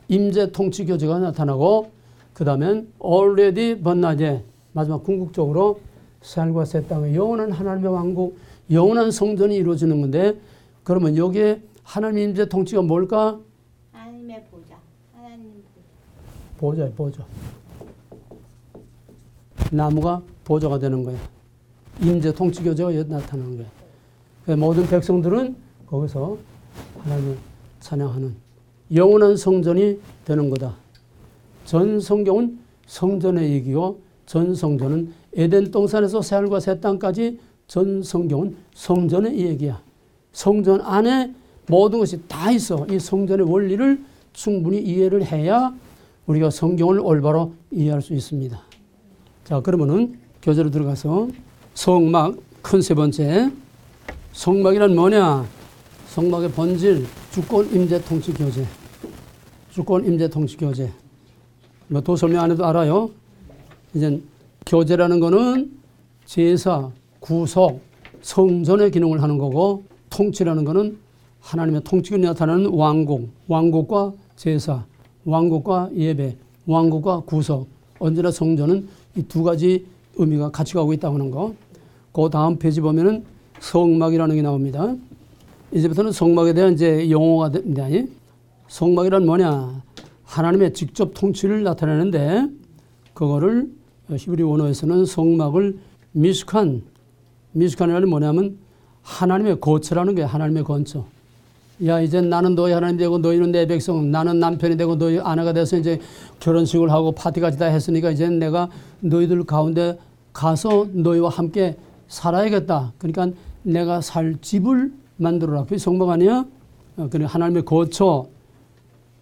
임재 통치 교제가 나타나고 그 다음엔 already 번나제 마지막 궁극적으로 새하늘과 새 땅의 영원한 하나님의 왕국 영원한 성전이 이루어지는 건데 그러면 여기에 하나님의 임재 통치가 뭘까? 하나님의 보좌. 하나님 보좌. 보좌야 보좌. 나무가 보좌가 되는 거야. 임재 통치 교제가 나타나는 거야. 그래서 모든 백성들은 거기서 하나님을 찬양하는 영원한 성전이 되는 거다. 전 성경은 성전의 얘기고 전 성전은 에덴 동산에서 새하늘과 새 땅까지 전 성경은 성전의 얘기야. 성전 안에 모든 것이 다 있어. 이 성전의 원리를 충분히 이해를 해야 우리가 성경을 올바로 이해할 수 있습니다. 자, 그러면은 교재로 들어가서 성막 큰 세 번째 성막이란 뭐냐? 성막의 본질 주권 임재 통치 교제. 주권 임재 통치 교제. 뭐 더 설명 안 해도 알아요. 이제 교제라는 거는 제사, 구속, 성전의 기능을 하는 거고 통치라는 거는 하나님의 통치권이 나타나는 왕국, 왕국과 제사, 왕국과 예배, 왕국과 구속. 언제나 성전은 이 두 가지 의미가 같이 가고 있다고 하는 거. 그 다음 페이지 보면은 성막이라는 게 나옵니다. 이제부터는 성막에 대한 이제 용어가 됩니다. 성막이란 뭐냐? 하나님의 직접 통치를 나타내는데 그거를 히브리 원어에서는 성막을 미스칸이라는 뭐냐면 하나님의 거처라는 거예요. 하나님의 거처. 야, 이제 나는 너희 하나님 되고 너희는 내 백성, 나는 남편이 되고 너희 아내가 돼서 이제 결혼식을 하고 파티까지 다 했으니까 이제 내가 너희들 가운데 가서 너희와 함께 살아야겠다. 그러니까 내가 살 집을 만들어라. 그게 성막 아니야? 그래 하나님의 거처,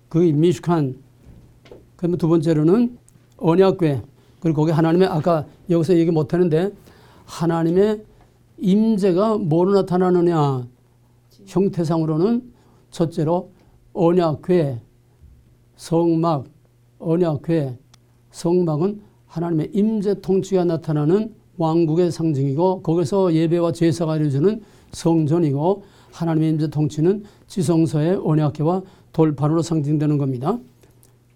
그게 미스칸. 그러면 두 번째로는 언약궤. 그리고 거기 하나님의 아까 여기서 얘기 못했는데 하나님의 임재가 뭐로 나타나느냐? 형태상으로는 첫째로 언약궤, 성막, 언약궤, 성막은 하나님의 임재 통치가 나타나는 왕국의 상징이고 거기서 예배와 제사가 이루어지는 성전이고 하나님의 임재 통치는 지성소의 언약궤와 돌판으로 상징되는 겁니다.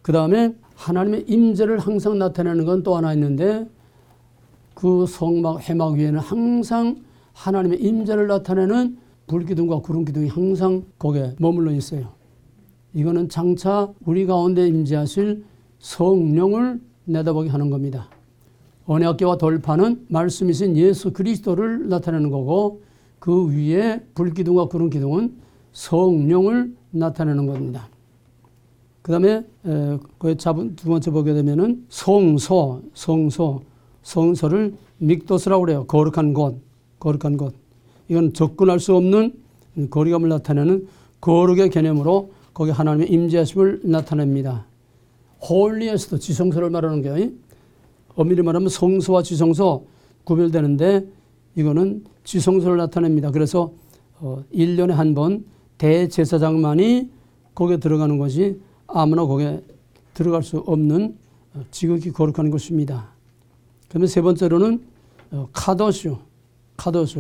그 다음에 하나님의 임재를 항상 나타내는 건 또 하나 있는데 그 성막, 회막 위에는 항상 하나님의 임재를 나타내는 불기둥과 구름기둥이 항상 거기에 머물러 있어요. 이거는 장차 우리 가운데 임재하실 성령을 내다보게 하는 겁니다. 언약궤와 돌판은 말씀이신 예수 그리스도를 나타내는 거고 그 위에 불기둥과 구름기둥은 성령을 나타내는 겁니다. 그 다음에 그 두 번째 보게 되면은 성소를 믹도스라고 그래요. 거룩한 곳. 이건 접근할 수 없는 거리감을 나타내는 거룩의 개념으로 거기 하나님의 임재하심을 나타냅니다. 홀리에스도 지성소를 말하는 게 엄밀히 말하면 성소와 지성소 구별되는데 이거는 지성소를 나타냅니다. 그래서 1년에 한 번 대제사장만이 거기에 들어가는 것이 아무나 거기에 들어갈 수 없는 지극히 거룩한 곳입니다. 그러면 세 번째로는 카도슈.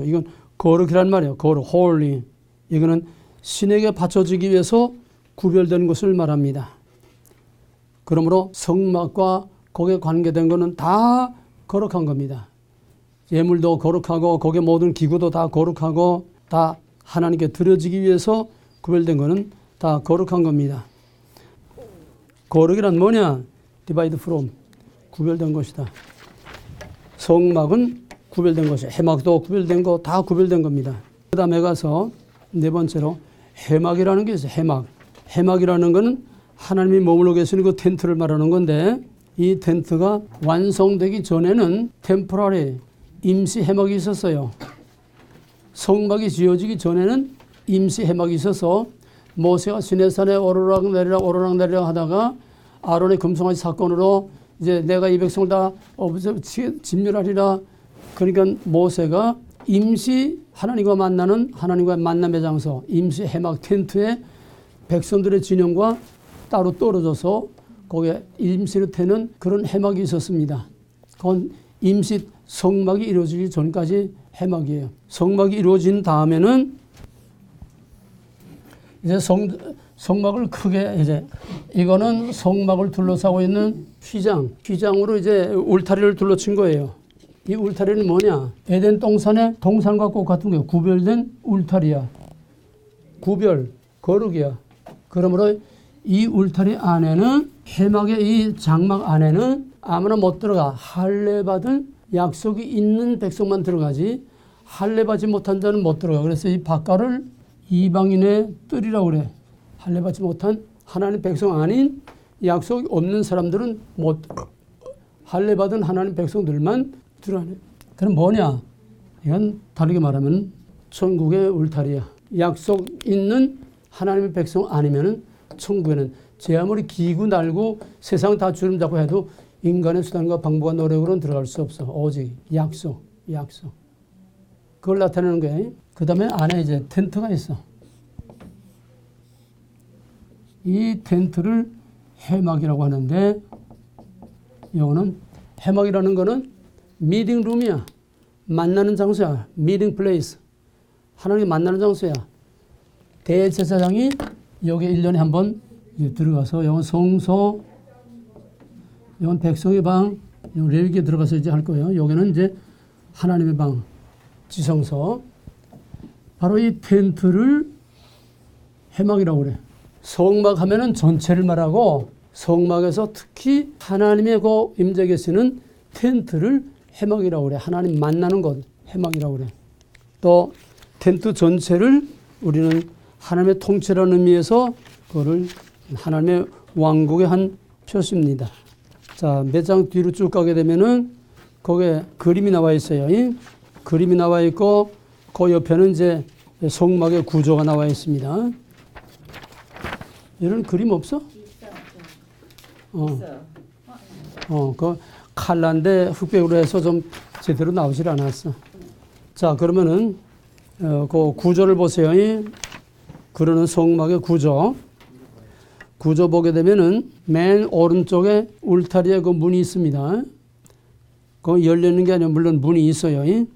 이건 거룩이란 말이에요. 거룩, 홀리. 이거는 신에게 바쳐지기 위해서 구별된 것을 말합니다. 그러므로 성막과 거기에 관계된 것은 다 거룩한 겁니다. 예물도 거룩하고 거기에 모든 기구도 다 거룩하고 다 하나님께 드려지기 위해서 구별된 것은 다 거룩한 겁니다. 거룩이란 뭐냐? 디바이드 프롬. 구별된 것이다. 성막은 구별된 것이 해막도 구별된 거 다 구별된 겁니다. 그 다음에 가서 네 번째로 해막이라는 게 있어요. 해막이라는 거는 하나님이 머물러 계시는 그 텐트를 말하는 건데 이 텐트가 완성되기 전에는 템포러리 임시 해막이 있었어요. 성막이 지어지기 전에는 임시 해막이 있어서 모세가 시내산에 오르락내리락 하다가 아론의 금송아지 사건으로 이제 내가 이 백성을 다 진멸하리라. 그러니까 모세가 임시 하나님과 만남의 장소, 임시 해막 텐트에 백성들의 진영과 따로 떨어져서 거기에 임시로 태는 그런 해막이 있었습니다. 그건 임시 성막이 이루어지기 전까지 해막이에요. 성막이 이루어진 다음에는 이제 성막을 크게 이제 이거는 성막을 둘러싸고 있는 휘장으로 이제 울타리를 둘러친 거예요. 이 울타리는 뭐냐? 에덴 동산의 동산과 꼭 같은 거예요. 구별된 울타리야. 거룩이야. 그러므로 이 울타리 안에는 해막의 이 장막 안에는 아무나 못 들어가. 할례 받은 약속이 있는 백성만 들어가지 할례 받지 못한 자는 못 들어가. 그래서 이 바깥을 이방인의 뜰이라고 그래. 할례 받지 못한 하나님 백성 아닌 약속이 없는 사람들은 못 들어가. 할례 받은 하나님 백성들만 들어가네. 그럼 뭐냐? 이건 다르게 말하면 천국의 울타리야. 약속 있는 하나님의 백성 아니면은 천국에는 제 아무리 기구 날고 세상 다 주름 잡고 해도 인간의 수단과 방법과 노력으로는 들어갈 수 없어. 오직 약속. 그걸 나타내는 거야. 그 다음에 안에 이제 텐트가 있어. 이 텐트를 해막이라고 하는데, 이거는 해막이라는 거는 미팅룸이야. 만나는 장소야. 미팅 플레이스. 하나님 만나는 장소야. 대제사장이 여기 1년에 한 번 들어가서, 이건 성소, 이건 백성의 방, 이건 레위기에 들어가서 이제 할 거예요. 여기는 이제 하나님의 방, 지성소. 바로 이 텐트를 해막이라고 그래. 성막 하면은 전체를 말하고, 성막에서 특히 하나님의 그 임재 계시는 텐트를 해막이라고 그래. 하나님 만나는 곳, 해막이라고 그래. 또 텐트 전체를 우리는 하나님의 통치라는 의미에서 그거를 하나님의 왕국의 한 표시입니다. 자, 몇 장 뒤로 쭉 가게 되면은 거기에 그림이 나와 있어요. 그림이 나와 있고 그 옆에는 이제 성막의 구조가 나와 있습니다. 이런 그림 없어? 그 칼라인데 흑백으로 해서 좀 제대로 나오질 않았어. 자, 그러면은 그 구조를 보세요. 그러는 성막의 구조 보게 되면은 맨 오른쪽에 울타리에 그 문이 있습니다. 그 열리는 게 아니라 물론 문이 있어요.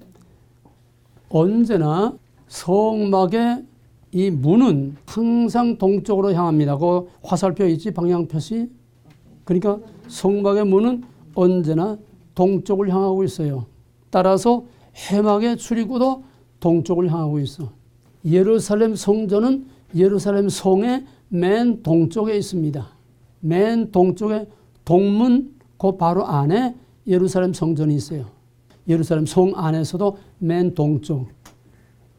언제나 성막의 이 문은 항상 동쪽으로 향합니다. 그 화살표 있지, 방향 표시. 그러니까 성막의 문은 언제나 동쪽을 향하고 있어요. 따라서 해막의 출입구도 동쪽을 향하고 있어. 예루살렘 성전은 예루살렘 성의 맨 동쪽에 있습니다. 맨 동쪽에 동문 그 바로 안에 예루살렘 성전이 있어요. 예루살렘 성 안에서도 맨 동쪽.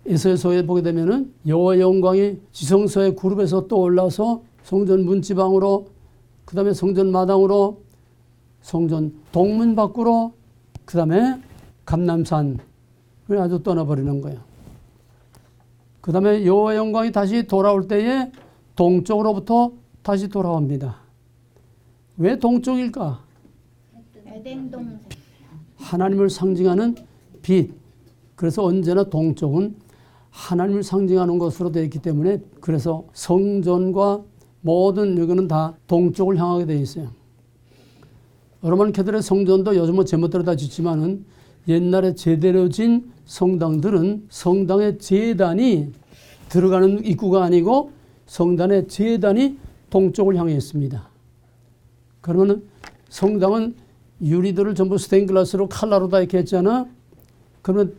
에서에 보게 되면은 여호와의 영광이 지성소의 그룹에서 또 올라서 성전 문지방으로, 그 다음에 성전 마당으로, 성전 동문 밖으로, 그 다음에 감람산을 아주 떠나버리는 거예요. 그 다음에 여호와의 영광이 다시 돌아올 때에 동쪽으로부터 다시 돌아옵니다. 왜 동쪽일까? 에덴 동산. 하나님을 상징하는 빛. 그래서 언제나 동쪽은 하나님을 상징하는 것으로 되어 있기 때문에, 그래서 성전과 모든 이거는 다 동쪽을 향하게 되어 있어요. 로만 캐톨릭 성전도 요즘은 제멋대로 다 짓지만은 옛날에 제대로 진 성당들은 성당의 제단이 들어가는 입구가 아니고 성당의 제단이 동쪽을 향해 있습니다. 그러면 성당은 유리들을 전부 스테인글라스로 칼라로 다 이렇게 했잖아. 그러면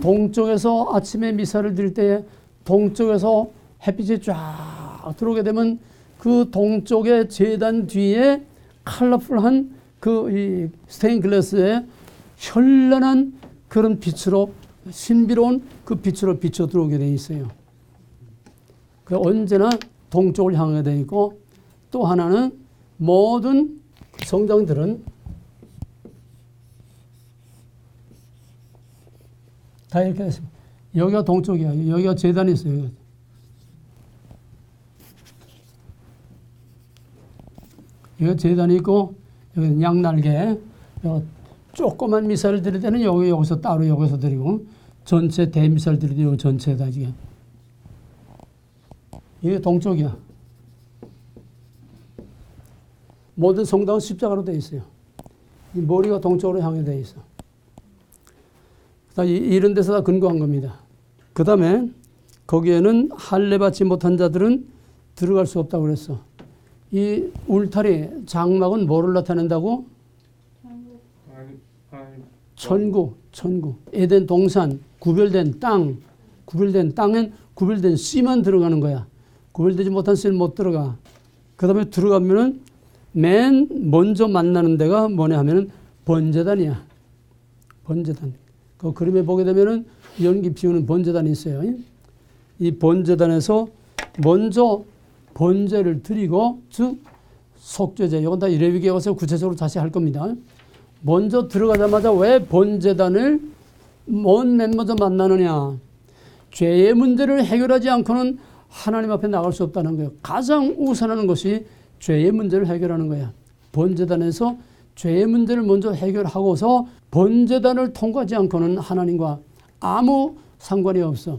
동쪽에서 아침에 미사를 드릴 때 동쪽에서 햇빛이 쫙 들어오게 되면 그 동쪽의 제단 뒤에 컬러풀한 그 이 스테인글라스에 현란한 그런 빛으로, 신비로운 그 빛으로 비쳐 들어오게 돼 있어요. 그 언제나 동쪽을 향하게 돼 있고, 또 하나는 모든 성당들은 다 이렇게 했습니다. 여기가 동쪽이야. 여기가 제단이 있어요. 여기가 제단이 있고, 여기는 양날개. 조그만 미사를 드릴 때는 여기서 따로 여기서 드리고, 전체 대미사를 드릴 때 여기 전체다, 지금. 이게 동쪽이야. 모든 성당은 십자가로 되어 있어요. 이 머리가 동쪽으로 향해 되어 있어. 그 이런 데서 다 근거한 겁니다. 그 다음에 거기에는 할례 받지 못한 자들은 들어갈 수 없다고 그랬어. 이 울타리, 장막은 뭐를 나타낸다고? 천국. 에덴 동산, 구별된 땅. 구별된 땅엔 구별된 씨만 들어가는 거야. 구별되지 못한 씨는 못 들어가. 그 다음에 들어가면은 맨 먼저 만나는 데가 뭐냐 하면은 번제단이야. 번제단. 그 그림에 보게 되면은 연기 피우는 번제단이 있어요. 이 번제단에서 먼저 번제를 드리고, 즉 속죄제. 이건 다 레위기에 가서 구체적으로 다시 할 겁니다. 먼저 들어가자마자 왜 번제단을 맨 먼저 만나느냐? 죄의 문제를 해결하지 않고는 하나님 앞에 나갈 수 없다는 거예요. 가장 우선하는 것이 죄의 문제를 해결하는 거야. 번제단에서 죄의 문제를 먼저 해결하고서 번제단을 통과하지 않고는 하나님과 아무 상관이 없어.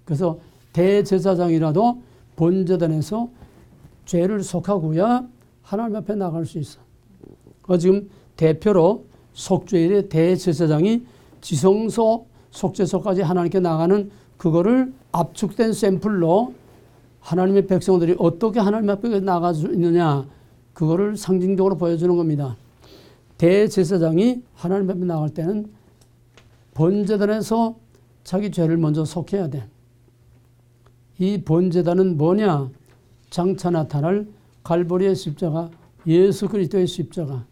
그래서 대제사장이라도 번제단에서 죄를 속하고야 하나님 앞에 나갈 수 있어. 지금 대표로 속죄일에 대제사장이 지성소 속죄소까지 하나님께 나가는 그거를 압축된 샘플로 하나님의 백성들이 어떻게 하나님 앞에 나갈 수 있느냐, 그거를 상징적으로 보여주는 겁니다. 대제사장이 하나님 앞에 나갈 때는 번제단에서 자기 죄를 먼저 속해야 돼. 이 번제단은 뭐냐? 장차 나타날 갈보리의 십자가, 예수 그리스도의 십자가.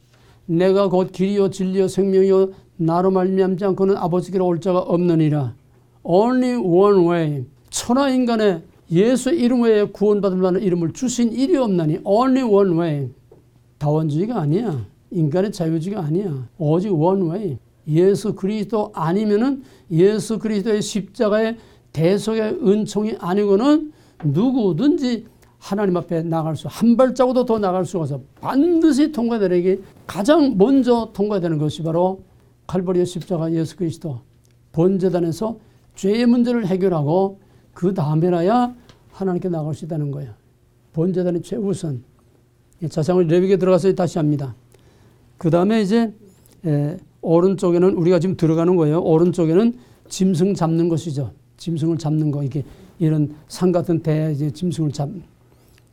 내가 곧 길이요 진리요 생명이요 나로 말미암지 않고는 아버지께로 올 자가 없느니라. Only one way. 천하 인간의 예수 이름 외에 구원받을 만한 이름을 주신 일이 없나니 only one way. 다원주의가 아니야. 인간의 자유주의가 아니야. 오직 one way. 예수 그리스도 아니면은 예수 그리스도의 십자가의 대속의 은총이 아니고는 누구든지 하나님 앞에 나갈 수, 한 발자국도 더 나갈 수가 없어. 반드시 통과되는 게 가장 먼저 통과되는 것이 바로 칼바리의 십자가 예수 그리스도. 번제단에서 죄의 문제를 해결하고 그 다음에나야 하나님께 나갈 수 있다는 거예요. 번제단이 최우선. 자세히 레위기에 들어가서 다시 합니다. 그 다음에 이제 오른쪽에는 우리가 지금 들어가는 거예요. 오른쪽에는 짐승 잡는 것이죠. 짐승을 잡는 거, 이게 이런 산 같은 데 이제 짐승을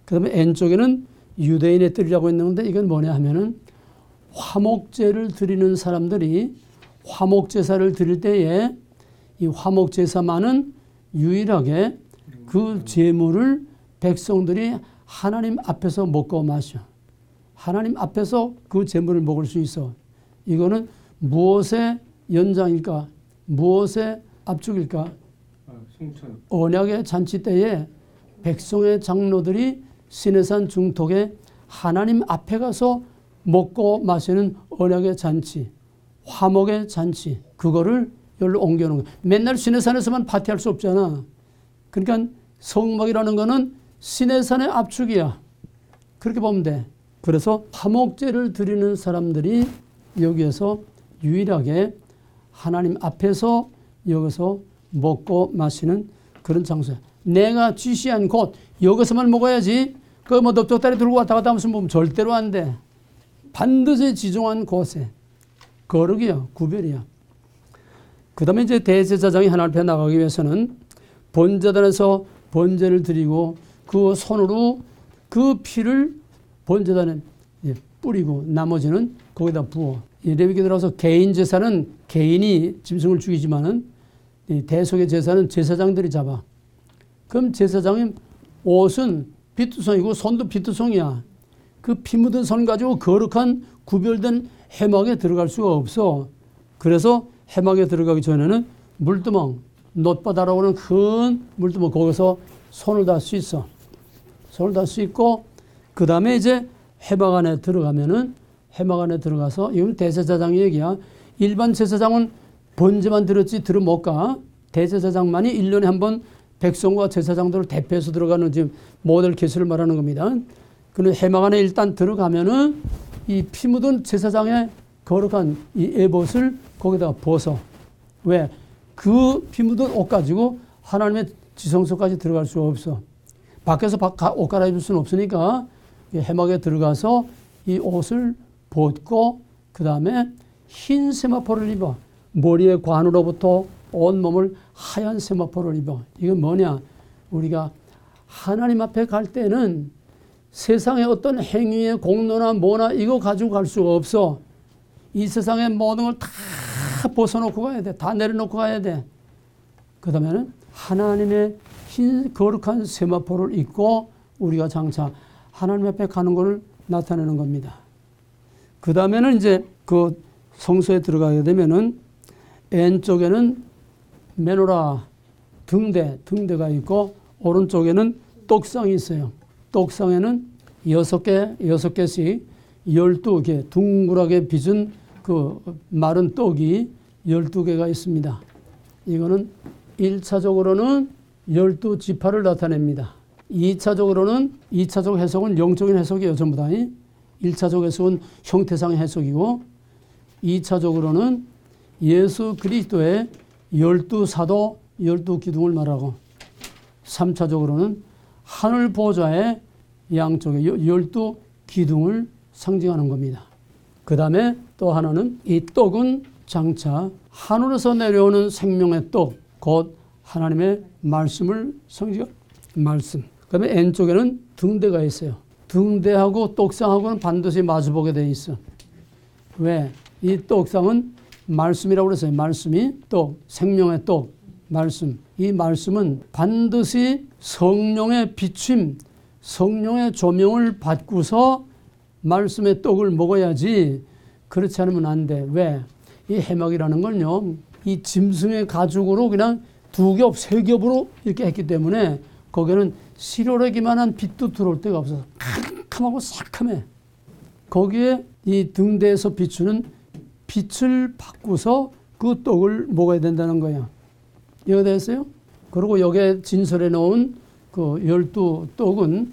그 다음에 왼쪽에는 유대인의 뜰이라고 있는데 이건 뭐냐 하면은 화목제를 드리는 사람들이 화목제사를 드릴 때에 이 화목제사만은 유일하게 그 제물을 백성들이 하나님 앞에서 먹고 마셔. 하나님 앞에서 그 제물을 먹을 수 있어. 이거는 무엇의 연장일까? 무엇의 압축일까? 언약의 잔치 때에 백성의 장로들이 시내산 중턱에 하나님 앞에 가서 먹고 마시는 언약의 잔치, 화목의 잔치, 그거를 여기로 옮겨놓은 거예요. 맨날 시내산에서만 파티할 수 없잖아. 그러니까 성막이라는 거는 시내산의 압축이야. 그렇게 보면 돼. 그래서 화목제를 드리는 사람들이 여기에서 유일하게 하나님 앞에서 여기서 먹고 마시는 그런 장소야. 내가 지시한 곳, 여기서만 먹어야지. 그 뭐 넙죽다리 들고 왔다 갔다 하면서 보면 절대로 안 돼. 반드시 지정한 곳에. 거룩이야, 구별이야. 그 다음에 이제 대제사장이 하나님 앞에 나가기 위해서는 번제단에서 번제를 드리고 그 손으로 그 피를 번제단에 뿌리고 나머지는 거기다 부어. 레위기에 들어서 개인 제사는 개인이 짐승을 죽이지만은 대속의 제사는 제사장들이 잡아. 그럼 제사장의 옷은 피투성이고 손도 피투성이야. 그 피 묻은 손 가지고 거룩한 구별된 회막에 들어갈 수가 없어. 그래서 회막에 들어가기 전에는 물두멍, 놋바다라고 하는 큰 물두멍, 거기서 손을 다 씻어. 손을 다 씻고 그 다음에 이제 회막 안에 들어가면은 회막 안에 들어가서, 이건 대제사장 얘기야. 일반 제사장은 번제만 들었지 들어 못 가. 대제사장만이 1년에 한 번 백성과 제사장들을 대표해서 들어가는 지금 모델 케이스를 말하는 겁니다. 그는 회막 안에 일단 들어가면은 이 피 묻은 제사장의 거룩한 이 에봇을 거기다가 벗어. 왜? 그 피 묻은 옷 가지고 하나님의 지성소까지 들어갈 수 없어. 밖에서 옷 갈아입을 수는 없으니까 회막에 들어가서 이 옷을 벗고 그 다음에 흰 세마포를 입어. 머리의 관으로부터 온몸을 하얀 세마포를 입어. 이건 뭐냐? 우리가 하나님 앞에 갈 때는 세상의 어떤 행위의 공로나 뭐나 이거 가지고 갈 수가 없어. 이 세상의 모든 걸 다 벗어놓고 가야 돼. 다 내려놓고 가야 돼. 그 다음에는 하나님의 흰 거룩한 세마포를 입고 우리가 장차 하나님 앞에 가는 것을 나타내는 겁니다. 그 다음에는 이제 그 성소에 들어가게 되면은 왼쪽에는 메노라 등대가 있고 오른쪽에는 떡상이 있어요. 떡상에는 6개씩 12개 둥그랗게 빚은 그 마른 떡이 12개가 있습니다. 이거는 1차적으로는 12지파를 나타냅니다. 2차적 해석은 영적인 해석이에요. 전부 다. 1차적 해석은 형태상의 해석이고 2차적으로는 예수 그리스도의 12사도 12기둥을 말하고 3차적으로는 하늘 보좌의 양쪽에 12기둥을 상징하는 겁니다. 그 다음에 또 하나는 이 떡은 장차 하늘에서 내려오는 생명의 떡, 곧 하나님의 말씀을 상징하는 말씀. 그 다음에 왼쪽에는 등대가 있어요. 등대하고 떡상하고는 반드시 마주보게 돼 있어. 왜? 이 떡상은 말씀이라고 그랬어요. 말씀이 떡, 생명의 떡, 말씀. 이 말씀은 반드시 성령의 비춤, 성령의 조명을 받고서 말씀의 떡을 먹어야지. 그렇지 않으면 안 돼. 왜? 이 해막이라는 건요, 이 짐승의 가죽으로 그냥 2겹, 3겹으로 이렇게 했기 때문에 거기에는 실오래기만한 빛도 들어올 데가 없어서 캄캄하고 새카매. 거기에 이 등대에서 비추는 빛을 받고서 그 떡을 먹어야 된다는 거예요. 이해가 됐어요? 그리고 여기에 진설해 놓은 그 12떡은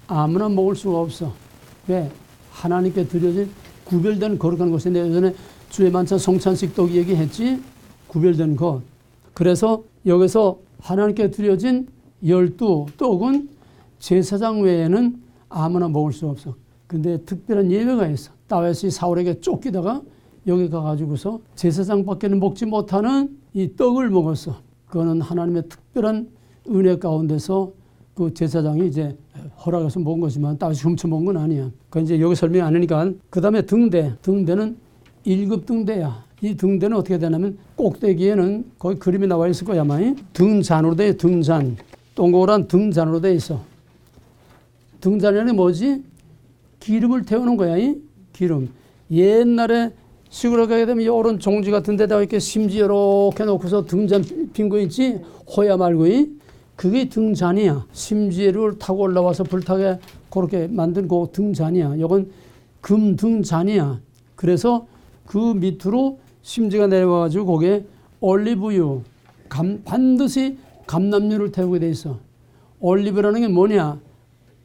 아무나 먹을 수가 없어. 왜? 하나님께 드려진 구별된 거룩한 것인데 예전에 주의 만찬 성찬식 떡 얘기했지? 구별된 것. 그래서 여기서 하나님께 드려진 12떡은 제사장 외에는 아무나 먹을 수 없어. 근데 특별한 예외가 있어. 다윗이 사울에게 쫓기다가 여기 가가지고서 제사장밖에는 먹지 못하는 이 떡을 먹었어. 그거는 하나님의 특별한 은혜 가운데서 그 제사장이 이제 허락해서 먹은 거지만 다윗이 훔쳐 먹은 건 아니야. 그건 이제 여기 설명이 아니니까. 그 다음에 등대는 1급 등대야. 이 등대는 어떻게 되냐면 꼭대기에는 거기 그림이 나와 있을 거야 아마. 등잔으로 돼. 등잔. 동그란 등잔으로 돼 있어. 등잔에는 뭐지? 기름을 태우는 거야. 기름. 옛날에 시골에 가게 되면 이런 종지 같은 데다가 이렇게 심지 이렇게 놓고서 등잔 핀 거 있지? 호야 말고. 그게 등잔이야. 심지를 타고 올라와서 불타게 그렇게 만든 그 등잔이야. 이건 금 등잔이야. 그래서 그 밑으로 심지가 내려와가지고 거기에 올리브유, 반드시 감람유를 태우게 돼 있어. 올리브라는 게 뭐냐?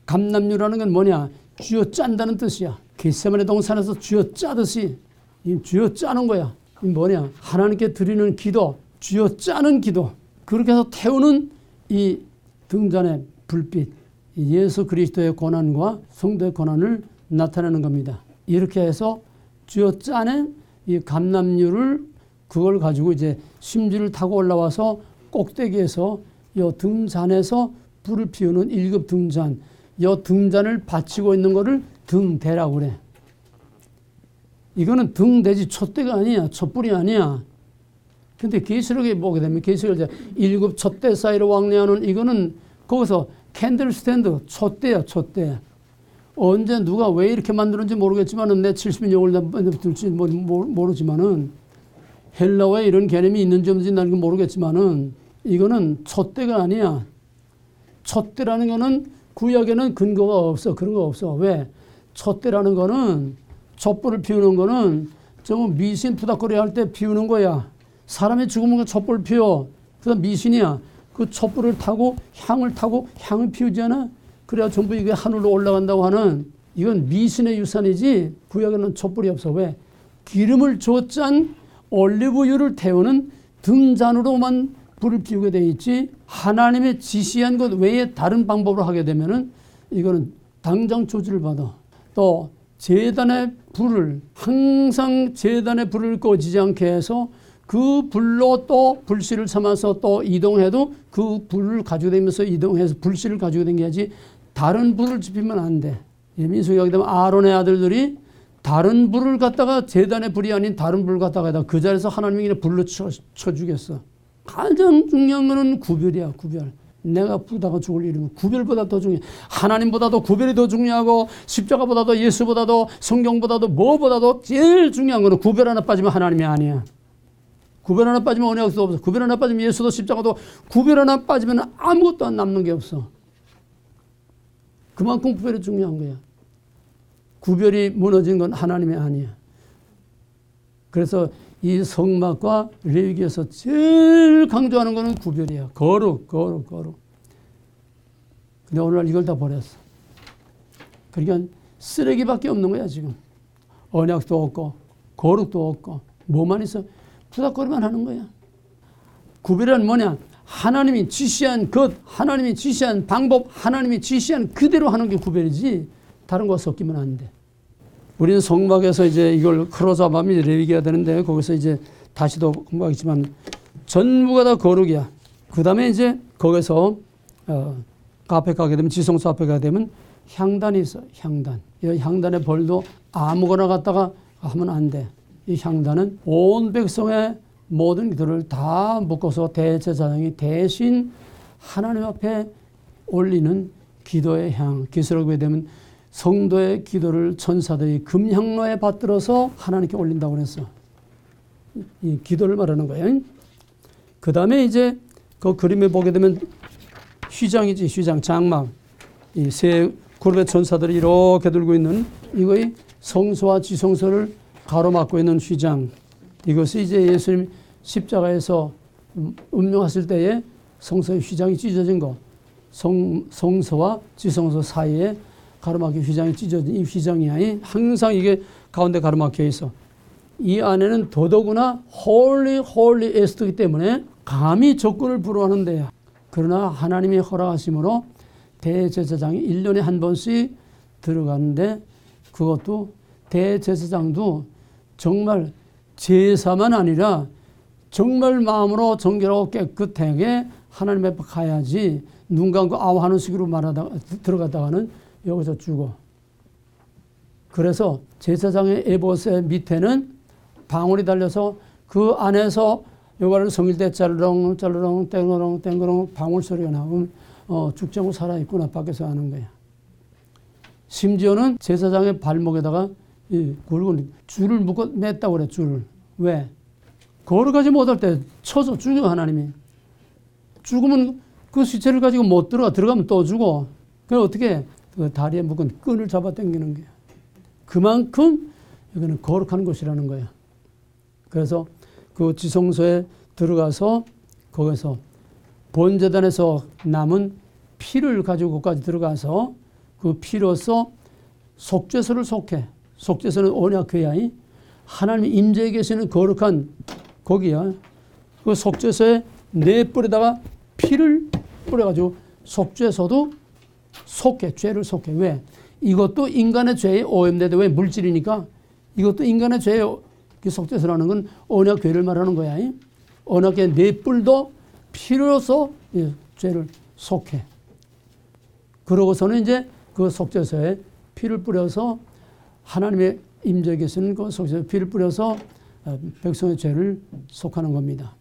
감람유라는 건 뭐냐? 쥐어 짠다는 뜻이야. 겟세마네 동산에서 쥐어 짜듯이 쥐어 짜는 거야. 이 뭐냐? 하나님께 드리는 기도, 쥐어 짜는 기도. 그렇게 해서 태우는 이 등잔의 불빛, 예수 그리스도의 고난과 성도의 고난을 나타내는 겁니다. 이렇게 해서 쥐어 짜낸 이 감람유를 그걸 가지고 이제 심지를 타고 올라와서 꼭대기에서 이 등잔에서 불을 피우는 1급 등잔, 이 등잔을 받치고 있는 거를 등대라고 그래. 이거는 등대지 촛대가 아니야. 촛불이 아니야. 근데 계시록에 보게 되면 계시록 이제 1급 촛대 사이로 왕래하는 이거는 거기서 캔들 스탠드 촛대야. 촛대. 언제 누가 왜 이렇게 만드는지 모르겠지만은 내 70년을 들지 모르지만은 헬라어에 이런 개념이 있는지 없는지 나는 모르겠지만은 이거는 촛대가 아니야. 촛대라는 거는 구약에는 근거가 없어. 그런 거 없어. 왜? 촛대라는 거는 촛불을 피우는 거는 좀 미신 부닥거리 할 때 피우는 거야. 사람이 죽으면 촛불 피워. 그래서 미신이야. 그 촛불을 타고 향을 피우지 않아? 그래야 전부 이게 하늘로 올라간다고 하는 이건 미신의 유산이지 구약에는 촛불이 없어. 왜? 기름을 줘 짠 올리브유를 태우는 등잔으로만 불을 피우게 돼 있지 하나님의 지시한 것 외에 다른 방법으로 하게 되면은 이거는 당장 조지를 받아. 또 제단의 불을 항상 제단의 불을 꺼지지 않게 해서 그 불로 또 불씨를 삼아서 또 이동해도 그 불을 가지고 다니면서 이동해서 불씨를 가지고 다녀야지 다른 불을 지피면 안 돼. 민수기 하게 되면 아론의 아들들이 다른 불을 갖다가 제단의 불이 아닌 다른 불을 갖다가 그 자리에서 하나님이 그냥 불로 쳐 죽였어. 가장 중요한 거는 구별이야, 구별. 내가 부다가 죽을 일이면 구별보다 더 중요해. 하나님보다도 구별이 더 중요하고 십자가보다도 예수보다도 성경보다도 뭐보다도 제일 중요한 거는 구별 하나 빠지면 하나님이 아니야. 구별 하나 빠지면 언약도 없어. 구별 하나 빠지면 예수도 십자가도 구별 하나 빠지면 아무것도 안 남는 게 없어. 그만큼 구별이 중요한 거야. 구별이 무너진 건 하나님이 아니야. 그래서 이 성막과 레위기에서 제일 강조하는 거는 구별이야. 거룩. 근데 오늘날 이걸 다 버렸어. 그러니까 쓰레기밖에 없는 거야 지금. 언약도 없고 거룩도 없고 뭐만 있어. 부닥거리만 하는 거야. 구별은 뭐냐? 하나님이 지시한 것, 하나님이 지시한 방법, 하나님이 지시한 그대로 하는 게 구별이지 다른 거 섞이면 안 돼. 우리는 성막에서 이제 이걸 크로자밤이 레위기가 되는데 거기서 이제 다시도 공부하겠지만 전부가 다 거룩이야. 그 다음에 이제 거기서 앞에 가게 되면 지성소 앞에 가게 되면 향단이 있어. 향단. 이 향단의 벌도 아무거나 갖다가 하면 안 돼. 이 향단은 온 백성의 모든 기도를 다 묶어서 대제사장이 대신 하나님 앞에 올리는 기도의 향. 기스라고 되면 성도의 기도를 천사들이 금향로에 받들어서 하나님께 올린다고 그랬어. 이 기도를 말하는 거예요. 그 다음에 이제 그 그림에 보게 되면 휘장이지, 휘장, 장막. 이 세 그룹의 천사들이 이렇게 들고 있는 이거의 성소와 지성소를 가로막고 있는 휘장. 이것이 이제 예수님 십자가에서 운명하실 때에 성소의 휘장이 찢어진 거. 성소와 지성소 사이에 가로막힌 휘장이 찢어진 이 휘장이 항상 이게 가운데 가로막혀 있어. 이 안에는 더더구나 홀리 에스트이기 때문에 감히 적군을 불허하는데요. 그러나 하나님이 허락하심으로 대제사장이 1년에 한 번씩 들어가는데 그것도 대제사장도 정말 제사만 아니라 정말 마음으로 정결하고 깨끗하게 하나님 앞에 가야지 눈 감고 아우하는 식으로 들어가다가는 여기서 죽어. 그래서 제사장의 에봇의 밑에는 방울이 달려서 그 안에서 요거를 성일 때 짜르렁 땡그렁 방울 소리가 나오면 죽지 않고 살아있구나 밖에서 하는 거야. 심지어는 제사장의 발목에다가 이 굵은 줄을 묶어 맸다고 그래. 줄을. 왜? 걸어가지 못할 때 쳐서 죽여 하나님이. 죽으면 그 시체를 가지고 못 들어가면 또 죽어. 그럼 어떻게 그 다리에 묶은 끈을 잡아 당기는 거야. 그만큼 여기는 거룩한 곳이라는 거야. 그래서 그 지성소에 들어가서 거기서 본제단에서 남은 피를 가지고 거기까지 들어가서 그 피로서 속죄소를 속해. 속죄소는 언약궤야. 하나님이 임재해 계시는 거룩한 거기야. 그 속죄소에 네 뿔에다가 피를 뿌려가지고 속죄소도 속해. 죄를 속해. 왜? 이것도 인간의 죄에 오염되는데 왜? 물질이니까 이것도 인간의 죄에 속죄소라는 건 언약궤를 말하는 거야. 언약궤 네 뿔도 피로서 죄를 속해. 그러고서는 이제 그 속죄소에 피를 뿌려서 하나님의 임재에 계시는 그 속죄소에 피를 뿌려서 백성의 죄를 속하는 겁니다.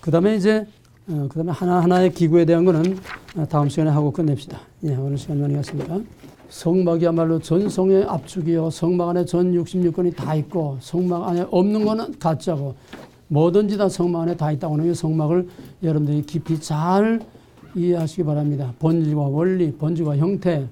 그 다음에 이제 그다음에 하나하나의 기구에 대한 거는 다음 시간에 하고 끝냅시다. 예, 오늘 시간 많이 갔습니다. 성막이야말로 전성의 압축이요. 성막 안에 전 66권이 다 있고 성막 안에 없는 거는 가짜고 뭐든지 다 성막 안에 다 있다고 하는 게 성막을 여러분들이 깊이 잘 이해하시기 바랍니다. 본질과 원리, 본질과 형태,